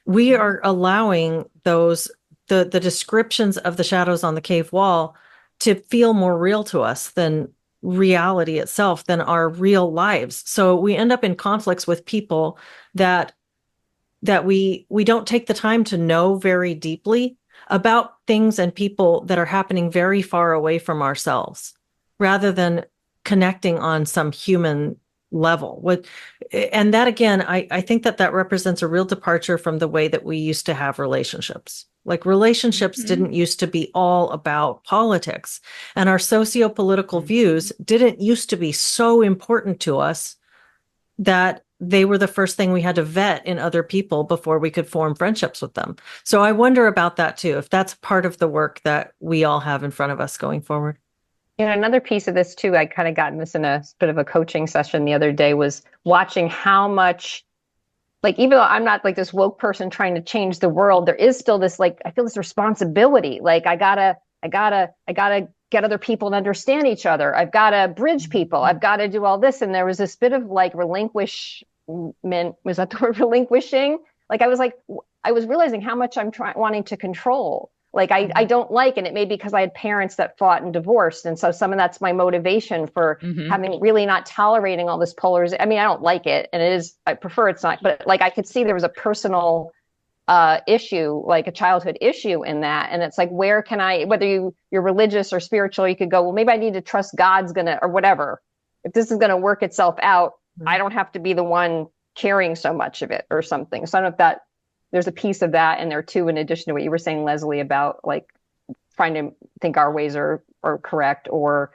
We Mhm. are allowing those the descriptions of the shadows on the cave wall to feel more real to us than reality itself, than our real lives. So we end up in conflicts with people that we don't take the time to know very deeply about things and people that are happening very far away from ourselves, rather than connecting on some human level. And that again, I think that represents a real departure from the way that we used to have relationships. Like relationships Mhm. didn't used to be all about politics, and our socio-political views Mhm. didn't used to be so important to us that they were the first thing we had to vet in other people before we could form friendships with them. So I wonder about that too, if that's part of the work that we all have in front of us going forward. And another piece of this too, I kind of gotten this in a bit of a coaching session the other day, was watching how much, like, even though I'm not like this woke person trying to change the world, there is still this, like, I feel this responsibility. Like I gotta get other people to understand each other. I've got to bridge people. I've got to do all this. And there was this bit of like relinquishment. Was that the word, relinquishing? Like, I was realizing how much I'm trying, wanting to control. Like I don't like, and it may be because I had parents that fought and divorced. And so some of that's my motivation for Mhm. having really not tolerating all this polarization. I mean, I don't like it, and it is, I prefer it's not, but like I could see there was a personal issue, like a childhood issue in that. And it's like, where can I, whether you're religious or spiritual, you could go, well, maybe I need to trust God's gonna, or whatever. If this is gonna work itself out, I don't have to be the one carrying so much of it or something. So I don't know if that, there's a piece of that in there too, in addition to what you were saying, Leslie, about like trying to think our ways are correct, or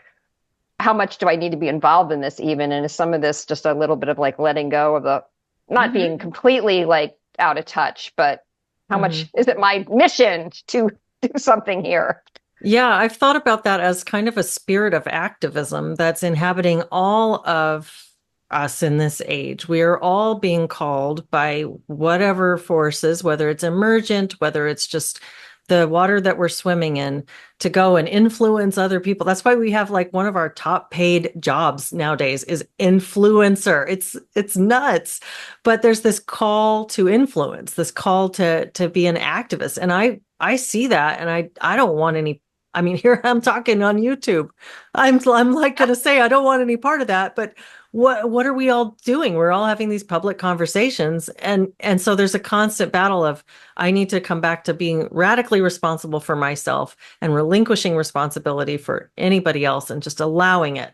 how much do I need to be involved in this even? And is some of this just a little bit of like letting go of the, not Mhm. being completely like out of touch, but how Mhm. much is it my mission to do something here? Yeah, I've thought about that as kind of a spirit of activism that's inhabiting all of us in this age. We are all being called by whatever forces, whether it's emergent, whether it's just the water that we're swimming in, to go and influence other people. That's why we have like one of our top paid jobs nowadays is influencer. It's nuts. But there's this call to influence, this call to be an activist. And I see that, and I don't want any. I mean, here I'm talking on YouTube. I'm like going to say I don't want any part of that, but what are we all doing? We're all having these public conversations, and so there's a constant battle of I need to come back to being radically responsible for myself and relinquishing responsibility for anybody else and just allowing it.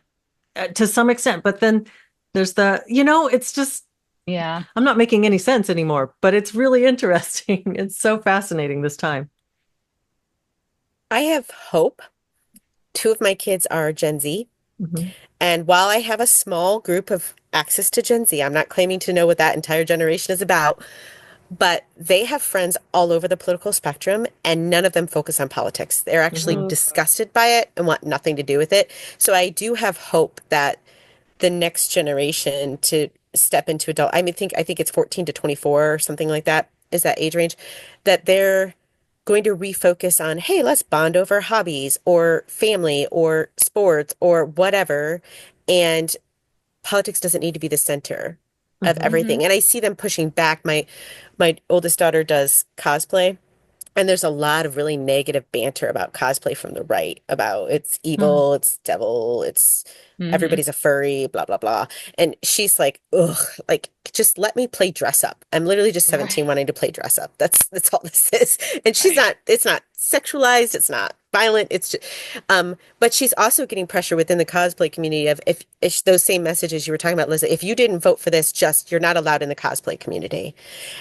to some extent. But then there's it's just, Yeah. I'm not making any sense anymore, but it's really interesting. It's so fascinating this time. I have hope. Two of my kids are Gen Z. Mhm. And while I have a small group of access to Gen Z, I'm not claiming to know what that entire generation is about, but they have friends all over the political spectrum, and none of them focus on politics. They're actually Mhm. Ooh. disgusted by it and want nothing to do with it. So I do have hope that the next generation to step into adult, I think it's 14 to 24 or something like that is that age range, that they're going to refocus on, hey, let's bond over hobbies or family or sports or whatever. And politics doesn't need to be the center of Mhm. Mm-hmm. everything. And I see them pushing back. My oldest daughter does cosplay. And there's a lot of really negative banter about cosplay from the right, about it's Mhm. evil, it's devil, it's Mm-hmm. everybody's a furry, blah, blah, blah. And she's like, ugh, like, just let me play dress up. I'm literally just Right. 17 wanting to play dress up. That's all this is. And Right. it's not sexualized, it's not violent, it's just, but she's also getting pressure within the cosplay community of if those same messages you were talking about, Liza, if you didn't vote for this, just you're not allowed in the cosplay community.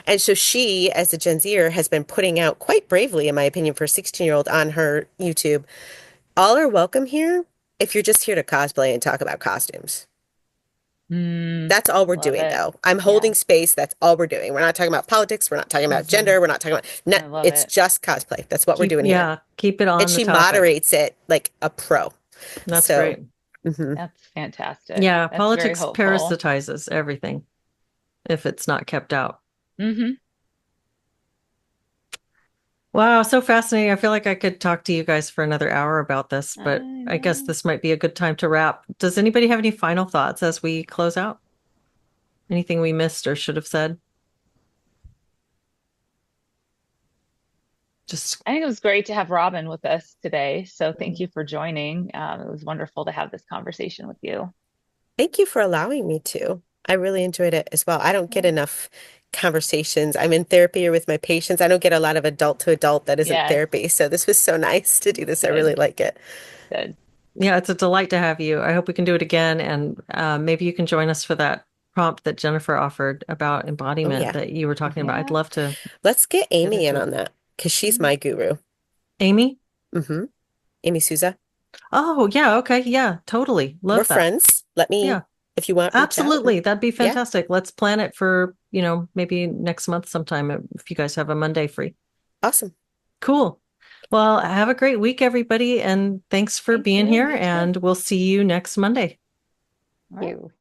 And so she, as a Gen Zer, has been putting out quite bravely, in my opinion, for a 16-year-old on her YouTube, all are welcome here if you're just here to cosplay and talk about costumes. Mm, That's all we're love doing, it. though. I'm Yeah. holding space. That's all we're doing. We're not talking about politics. We're not talking about Mm-hmm. gender. We're not talking about, I love it's it. just cosplay. That's what we're Keep, doing here. yeah, keep it And on the she topic. moderates it like a pro. That's So, great. mhm. That's fantastic. Yeah, That's very politics hopeful. parasitizes everything if it's not kept out. Mm-hmm. Wow, so fascinating. I feel like I could talk to you guys for another hour about this, I but I guess know. this might be a good time to wrap. Does anybody have any final thoughts as we close out? Anything we missed or should have said? Just I think it was great to have Robin with us today. So thank you for joining. It was wonderful to have this conversation with you. Thank you for allowing me to. I really enjoyed it as well. I don't get Yeah. enough conversations. I'm in therapy or with my patients. I don't get a lot of adult to adult that isn't Yes. therapy. So this was so nice to do this. I Good. really like it. Good. yeah, it's a delight to have you. I hope we can do it again, and maybe you can join us for that prompt that Jennifer offered about Oh, embodiment yeah. that you were talking Hmm. about. I'd Yeah. love to Let's get get Amy in into on it. that because she's Mhm. my guru. Amy? Hmm. Amy Souza. Oh, yeah, okay, yeah, totally. We're Love that. friends. Let me, Yeah. if you want, reach out. Absolutely. That'd be Yeah, fantastic. Let's plan it for, maybe next month sometime if you guys have a Monday free. awesome. Cool. Well, have a great week, everybody, and thanks for Thank being you. here, You too. and we'll see you next Monday. All right. You.